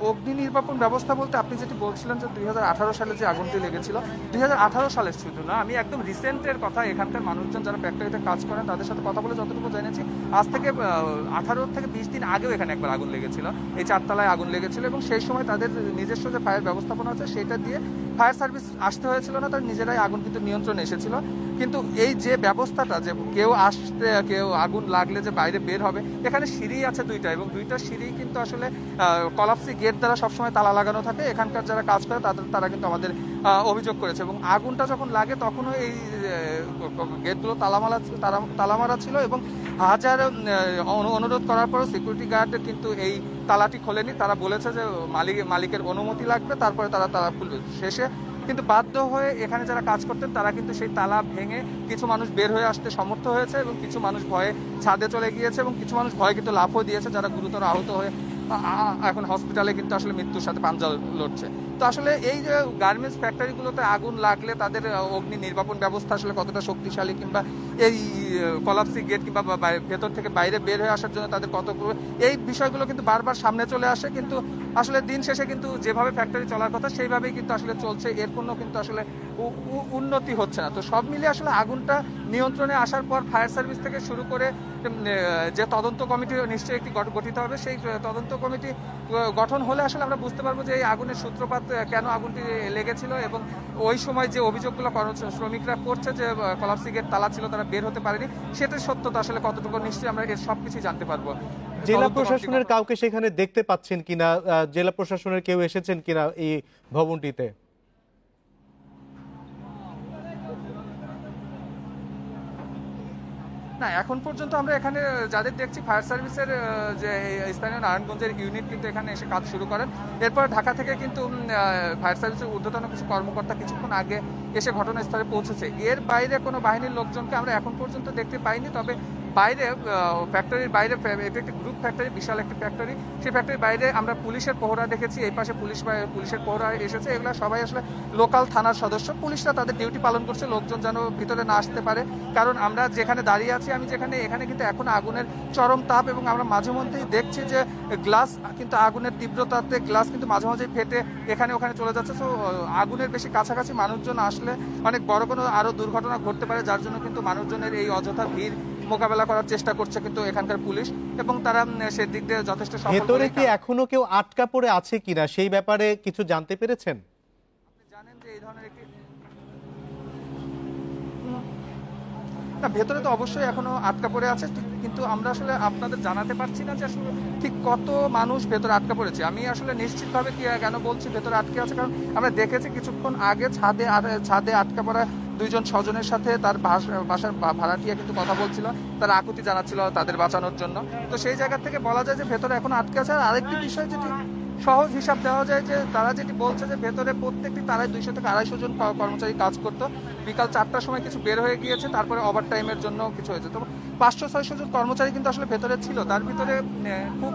অগ্নি নির্বাপন ব্যবস্থা বলতে আপনি যেটি বলছিলেন যে 2018 সালে যে আগুনটি লেগেছিল, 2018 সালের শুধু না, আমি একদম রিসেন্টের কথা, এখানকার মানুষজন যারা ফ্যাক্টরিতে কাজ করেন তাদের সাথে কথা বলে যতটুকু জেনেছি, আজ থেকে 18 থেকে 20 দিন আগেও এখানে একবার আগুন লেগেছিল, এই 4 তলায় আগুন লেগেছিল এবং সেই সময় তাদের নিজস্ব যে ফায়ার ব্যবস্থাপনা আছে সেটা দিয়ে ফায়ার সার্ভিস আসতে হয়েছিল না, তার নিজেরাই আগুন কিন্তু নিয়ন্ত্রণে এসেছিল। কিন্তু এই যে ব্যবস্থাটা, যে কেউ আগুন লাগলে যে বাইরে বের হবে, এখানে সিঁড়ি আছে 2টা এবং 2টা সিঁড়ি কিন্তু আসলে কলাপসি গেট দ্বারা সবসময় তালা লাগানো থাকে। এখানকার যারা কাজ করে তারা কিন্তু আমাদের অভিযোগ করেছে এবং আগুনটা যখন লাগে তখনও এই গেটগুলো তালা মারা ছিল এবং হাজার অনুরোধ করার পরও সিকিউরিটি গার্ড কিন্তু এই তালাটি খোলেনি। তারা বলেছে যে মালিকের অনুমতি লাগবে, তারপরে তালা খুলবে। শেষে কিন্তু বাধ্য হয়ে এখানে যারা কাজ করতেন তারা কিন্তু সেই তালা ভেঙে কিছু মানুষ বের হয়ে আসতে সমর্থ হয়েছে এবং কিছু মানুষ ভয়ে ছাদে চলে গিয়েছে এবং কিছু মানুষ ভয়ে কিন্তু লাফও দিয়েছে, যারা গুরুতর আহত হয়ে এখন হসপিটালে কিন্তু আসলে মৃত্যুর সাথে পাঞ্জা লড়ছে। তো আসলে এই যে গার্মেন্টস ফ্যাক্টরিগুলোতে আগুন লাগলে তাদের অগ্নি নির্বাপন ব্যবস্থা আসলে কতটা শক্তিশালী, কিংবা এই কলাপসি গেট কিংবা ভেতর থেকে বাইরে বের হয়ে আসার জন্য তাদের কতগুলো, এই বিষয়গুলো কিন্তু বারবার সামনে চলে আসে। কিন্তু আসলে দিন শেষে কিন্তু যেভাবে ফ্যাক্টরি চলার কথা সেইভাবেই কিন্তু আসলে চলছে, এর কোনো কিন্তু আসলে উন্নতি হচ্ছে না। তো সব মিলিয়ে আসলে আগুনটা নিয়ন্ত্রণে আসার পর ফায়ার সার্ভিস থেকে শুরু করে যে তদন্ত কমিটি নিশ্চয়ই একটি গঠিত হবে, সেই তদন্ত কমিটি গঠন হলে আসলে আমরা বুঝতে পারবো যে এই আগুনের সূত্রপাত কেন আগুনটি লেগেছিল এবং ওই সময় যে অভিযোগগুলো শ্রমিকরা করছে যে কলাপসি গেট তালা ছিল, তারা বের হতে পারেনি, সেটার সত্যতা আসলে কতটুকু নিশ্চয়ই আমরা এর সবকিছু জানতে পারবো। জেলা প্রশাসনের কাউকে সেখানে দেখতে পাচ্ছেন কিনা, জেলা প্রশাসনের কেউ এসেছেন কিনা এই ভবনটিতে? না, এখন পর্যন্ত আমরা এখানে যাদের দেখছি ফায়ার সার্ভিসের যে স্থানীয় নারায়ণগঞ্জের ইউনিট কিন্তু এখানে এসে কাজ শুরু করেন। এরপর ঢাকা থেকে কিন্তু ফায়ার সার্ভিসের ঊর্ধ্বতন কিছু কর্মকর্তা কিছুক্ষণ আগে এসে ঘটনাস্থলে পৌঁছেছে। এর বাইরে কোনো বাহিনীর লোকজনকে আমরা এখন পর্যন্ত দেখতে পাইনি। তবে বাইরে ফ্যাক্টরির বাইরে, এটি একটি গ্রুপ ফ্যাক্টরি, বিশাল একটি ফ্যাক্টরি, সেই ফ্যাক্টরির বাইরে আমরা পুলিশের পহরা দেখেছি, এই পাশে পুলিশের পহরা এসেছে। এগুলো সবাই আসলে লোকাল থানার সদস্য, পুলিশরা তাদের ডিউটি পালন করছে লোকজন যেন ভিতরে না আসতে পারে। কারণ আমরা যেখানে দাঁড়িয়ে আছি, আমি যেখানে, এখানে কিন্তু এখন আগুনের চরম তাপ এবং আমরা মাঝে মধ্যেই দেখছি যে গ্লাস কিন্তু আগুনের তীব্রতাতে গ্লাস কিন্তু মাঝে মাঝেই ফেটে এখানে ওখানে চলে যাচ্ছে। তো আগুনের বেশি কাছাকাছি মানুষজন আসলে অনেক বড় কোনো আরো দুর্ঘটনা ঘটতে পারে, যার জন্য কিন্তু মানুষজনের এই অযথা ভিড় মোকাবেলা করার চেষ্টা করছে কিন্তু এখানকার পুলিশ, এবং তারা সেদিক দিয়ে যথেষ্ট সফল। ভেতরে কি এখনো কেউ আটকা পড়ে আছে কিনা সেই ব্যাপারে কিছু জানতে পেরেছেন? আপনি জানেন যে এই ধরনের একটি না, ভেতরে তো অবশ্যই এখনো আটকা পড়ে আছে, কিন্তু আমরা আসলে আপনাদের জানাতে পারছি না যে আসলে ঠিক কত মানুষ ভেতরে আটকা পড়েছে। আমি আসলে নিশ্চিতভাবে কেন বলছি ভেতরে আটকে আছে, কারণ আমরা দেখেছি কিছুক্ষণ আগে ছাদে আটকা পড়া দুইজন স্বজনের সাথে তার বাসার ভাড়াটিয়া কিন্তু কথা বলছিল, তারা আকুতি জানাচ্ছিল তাদের বাঁচানোর জন্য। তো সেই জায়গা থেকে বলা যায় যে ভেতরে এখন আটকে আছে। আর আরেকটি বিষয় যেটি সহজ হিসাব দেওয়া যায় যে তারা যেটি বলছে যে ভেতরে প্রত্যেকটি তারাই 200 থেকে 250 জন কর্মচারী কাজ করতো, বিকাল 4টার সময় কিছু বের হয়ে গিয়েছে, তারপরে ওভার টাইমের জন্য কিছু হয়েছে। তো 500-600 জন কর্মচারী কিন্তু আসলে ভেতরে ছিল। তার ভিতরে খুব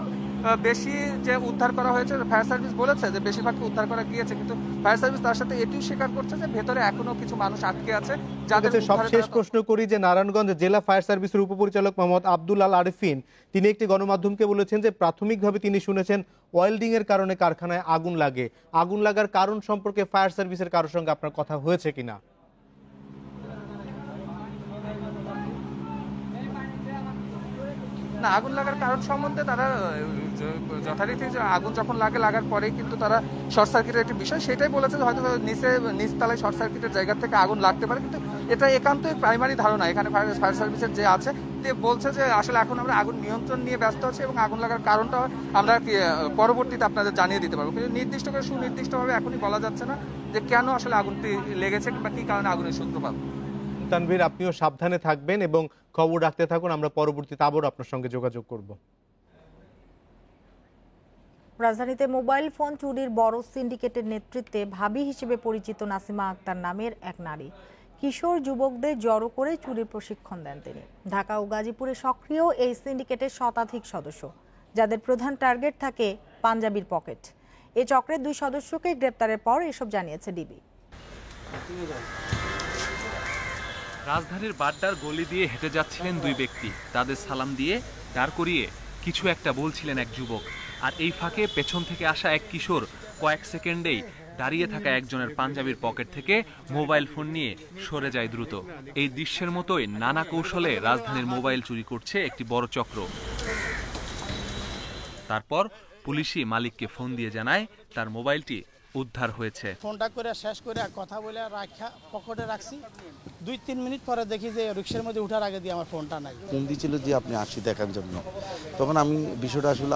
বেশি যে উদ্ধার করা হয়েছে, ফায়ার সার্ভিস বলেছে যে বেশিরভাগকে উদ্ধার করা গিয়েছে, কিন্তু ফায়ার সার্ভিস তার সাথে এটিও স্বীকার করছে যে ভেতরে এখনো কিছু মানুষ আটকে আছে। যাদের সবশেষ প্রশ্ন করি যে নারায়ণগঞ্জ জেলা ফায়ার সার্ভিসের উপপরিচালক মোহাম্মদ আব্দুল আল আরিফিন তিনি একটি গণমাধ্যমকে বলেছেন যে প্রাথমিকভাবে তিনি শুনেছেন ওয়েল্ডিং এর কারণে কারখানায় আগুন লাগে। আগুন লাগার কারণ সম্পর্কে ফায়ার সার্ভিসের কারোর সঙ্গে আপনার কথা হয়েছে কিনা? না, আগুন লাগার কারণ সম্বন্ধে তারা যথারীতি আগুন যখন লাগার পরেই কিন্তু তারা শর্ট সার্কিটের একটি বিষয় সেটাই বলেছে, হয়তো নিচতলায় শর্ট সার্কিটের জায়গা থেকে আগুন লাগতে পারে, কিন্তু এটা একান্তই প্রাইমারি ধারণা। এখানে ফায়ার সার্ভিসের যে আছে বলছে যে আসলে এখন আমরা আগুন নিয়ন্ত্রণ নিয়ে ব্যস্ত আছি এবং আগুন লাগার কারণটা আমরা পরবর্তীতে আপনাদের জানিয়ে দিতে পারবো, কিন্তু নির্দিষ্ট করে সুনির্দিষ্টভাবে এখনই বলা যাচ্ছে না যে কেন আসলে আগুনটি লেগেছে কিংবা কি কারণে আগুনের সূত্রপাত। তানভীর, আপনিও সাবধানে থাকবেন এবং খবর রাখতে থাকুন, আমরা পরবর্তীতে আবারও আপনার সঙ্গে যোগাযোগ করব। রাজধানীতে মোবাইল ফোন চুরির বড় সিন্ডিকেটের নেতৃত্বে ভাবি হিসেবে পরিচিত নাসিমা আক্তার নামের এক নারী কিশোর যুবকদের জড়ো করে চুরির প্রশিক্ষণ দেন তিনি। ঢাকা ও গাজীপুরে সক্রিয় এই সিন্ডিকেটের শতাধিক সদস্য, যাদের প্রধান টার্গেট থাকে পাঞ্জাবির পকেট। এ চক্রের 2 সদস্যকে গ্রেপ্তারের পর এসব জানিয়েছে ডিবি। রাজধানীর বাড্ডার গলি দিয়ে হেঁটে যাচ্ছিলেন 2 ব্যক্তি। তাদের সালাম দিয়ে দাঁড় করিয়ে কিছু একটা বলছিলেন এক যুবক, আর এই ফাঁকে পেছন থেকে আসা এক কিশোর কয়েক সেকেন্ডেই দাঁড়িয়ে থাকা একজনের পাঞ্জাবির পকেট থেকে মোবাইল ফোন নিয়ে সরে যায় দ্রুত। এই দৃশ্যের মতোই নানা কৌশলে রাজধানীর মোবাইল চুরি করছে একটি বড় চক্র। তারপর পুলিশই মালিককে ফোন দিয়ে জানায় তার মোবাইলটি উদ্ধার হয়েছে। ফোনটা করে শেষ করে কথা বলে রাখা পকেটে রাখছি, 2-3 মিনিট পরে দেখি যে রিক্সার মধ্যে উঠার আগে দিয়ে আমার ফোনটা নাই। ফোন দিয়েছিল যে আপনি আসি দেখার জন্য, তখন আমি বিষয়টা আসলে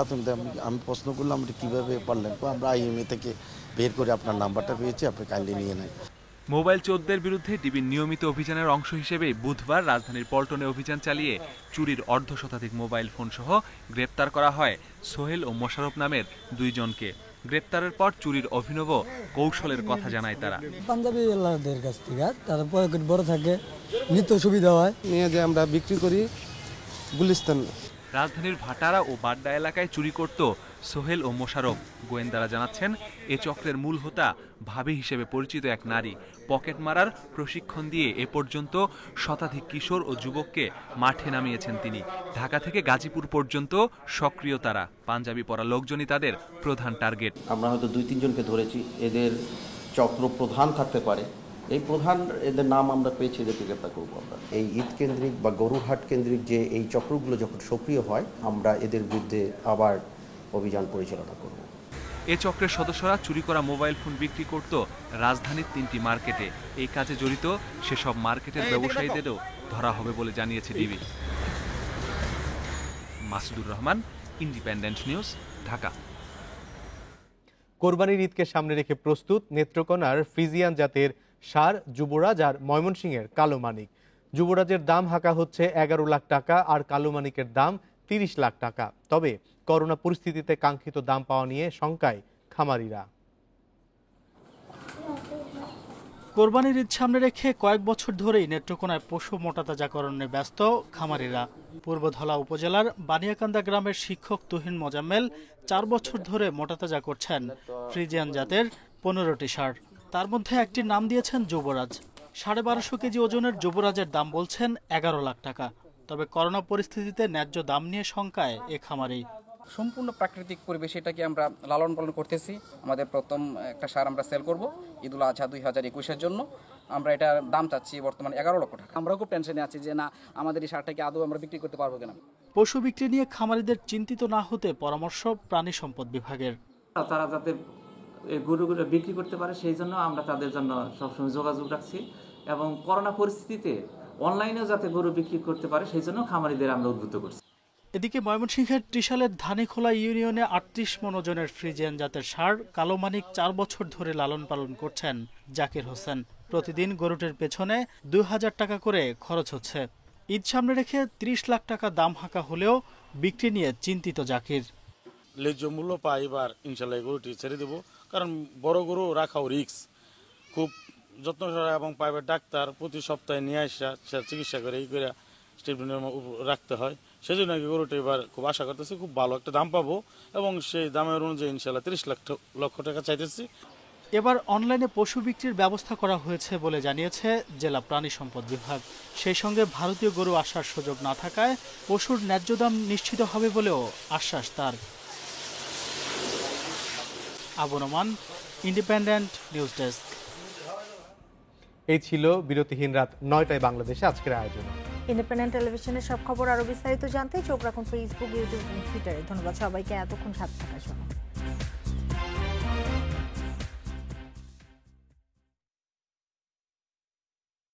আমি প্রশ্ন করলাম কিভাবে পারলেন, তো আমরা IMA থেকে বের করে আপনার নাম্বারটা পেয়েছি, আপনি কাইন্ডলি নিয়ে নেন। মোবাইল চোরদের বিরুদ্ধে ডিবির নিয়মিত অভিযানের অংশ হিসেবে বুধবার রাজধানীর পল্টনে অভিযান চালিয়ে চুরির 1/2 শতাধিক মোবাইল ফোন সহ গ্রেপ্তার করা হয় সোহেল ও মোশাররফ নামের 2 জনকে। গ্রেপ্তারের পর চুরির অভিনব কৌশলের কথা জানায় তারা। পাঞ্জাবি ওয়ালাদের কাছ থেকে তাদের পকেট বড় থাকে, নিত্য সুবিধা হয়, নিয়ে যে আমরা বিক্রি করি গুলিস্তান। রাজধানীর ভাটারা ও বাড্ডা এলাকায় চুরি করত সোহেল ও মোশাররফ। গোয়েন্দারা জানাচ্ছেন এ চক্রের মূল হোতা ভাবি হিসেবে পরিচিত এক নারী। পকেট মারার প্রশিক্ষণ দিয়ে এ পর্যন্ত শতাধিক কিশোর ও যুবককে মাঠে নামিয়েছেন তিনি। ঢাকা থেকে গাজীপুর পর্যন্ত সক্রিয় তারা। পাঞ্জাবি পরা লোকজনই তাদের প্রধান টার্গেট। আমরা হয়তো 2-3 জনকে ধরেছি, এদের চক্র প্রধান থাকতে পারে। এই প্রধান এদের নাম আমরা পেয়েছি, এদেরকে গ্রেপ্তার করবো আমরা। এই ঈদ কেন্দ্রিক বা গরুহাট কেন্দ্রিক যে এই চক্রগুলো যখন সক্রিয় হয়, আমরা এদের বিরুদ্ধে আবার অভিযান পরিচালনা করব। এ চক্রের সদস্যরা চুরি করা মোবাইল ফোন বিক্রি করত রাজধানীর 3টি মার্কেটে। এই কাজে জড়িত সেসব মার্কেটের ব্যবসায়ীদেরও ধরা হবে বলে জানিয়েছে DB. Masudur Rahman, independent news, Dhaka. কোরবানির ঈদকে সামনে রেখে প্রস্তুত নেত্রকোনার ফ্রিজিয়ান জাতের ষাঁড় যুবরাজ আর ময়মনসিংহের কালো মানিক। যুবরাজের দাম হাঁকা হচ্ছে 11 লাখ টাকা আর কালো মানিকের দাম 30 লাখ টাকা। তবে করোনা পরিস্থিতিতে কাঙ্ক্ষিত দাম পাওয়া নিয়ে শঙ্কায় খামারিরা। কোরবানির ঈদ সামনে রেখে কয়েক বছর ধরেই নেত্রকোনায় পশু মোটাতাজাকরণে ব্যস্ত খামারিরা। পূর্বধলা উপজেলার বানিয়াকান্দা গ্রামের শিক্ষক তুহিন মোজাম্মেল 4 বছর ধরে মোটাতাজা করছেন ফ্রিজিয়ান জাতের 15টি ষাঁড়। তার মধ্যে একটির নাম দিয়েছেন যুবরাজ। 1250 কেজি ওজনের যুবরাজের দাম বলছেন 11 লাখ টাকা। তবে করোনা পরিস্থিতিতে ন্যায্য দাম নিয়ে শঙ্কায় এ খামারি। সম্পূর্ণ প্রাকৃতিক পরিবেশে এটাকে আমরা লালন পালন করতেছি। আমাদের প্রথম একটা সার আমরা সেল করব ঈদুল আজহা 2021-এর জন্য। আমরা এটার দাম চাচ্ছি বর্তমানে 11 লক্ষ টাকা। আমরাও খুব টেনশনে আছি যে না আমাদের এই সারটাকে আদৌ আমরা বিক্রি করতে পারবো কিনা। পশু বিক্রি নিয়ে খামারিদের চিন্তিত না হতে পরামর্শ প্রাণী সম্পদ বিভাগের। তারা যাতে এই গরুগুলো বিক্রি করতে পারে সেই জন্য আমরা তাদের জন্য সবসময় যোগাযোগ রাখছি এবং করোনা পরিস্থিতিতে অনলাইনেও যাতে গরু বিক্রি করতে পারে সেই জন্য খামারিদের আমরা উদ্বুদ্ধ করছি। এদিকে ময়মনসিংহের ত্রিশালের ধানীখোলা ইউনিয়নে 38 মণ ওজনের ফ্রিজিয়ান জাতের ষাঁড় কালোমানিক 4 বছর ধরে লালন পালন করছেন জাকির হোসেন। প্রতিদিন গরুটির পেছনে 2000 টাকা করে খরচ হচ্ছে। ঈদ সামনে রেখে 30 লাখ টাকা দাম হাঁকা হলেও বিক্রি নিয়ে চিন্তিত জাকির। ন্যায্য মূল্য পাই এবার ইনশাল্লাহ গরুটি ছেড়ে দেবো, কারণ বড় গরু রাখাও রিস্ক, খুব যত্ন সহকারে এবং প্রাইভেট ডাক্তার প্রতি সপ্তাহে নিয়ে আসা চিকিৎসা করে এই করে ট্রিটমেন্টের রাখতে হয়। সেই জন্য গরুটি এবার খুব আশা করতেছি খুব ভালো একটা দাম পাবো এবং সেই দামের অনুযায়ী ইনশাল্লাহ 30 লক্ষ টাকা চাইতেছি। এবার অনলাইনে পশু বিক্রির ব্যবস্থা করা হয়েছে বলে জানিয়েছে জেলা প্রাণী সম্পদ বিভাগ। সেই সঙ্গে ভারতীয় গরু আসার সুযোগ না থাকায় পশুর ন্যায্য দাম নিশ্চিত হবে বলেও আশ্বাস তার। Abu Noman, independent news desk. এই ছিল বিরতিহীন রাত 9টায় বাংলাদেশে আজকের আয়োজন। ইন্ডিপেন্ডেন্ট টেলিভিশনের সব খবর আরো বিস্তারিত জানতে চোখ রাখুন ফেসবুক, ইউটিউব এবং টুইটারে। ধন্যবাদ সবাইকে এতক্ষণ সাথে থাকার জন্য।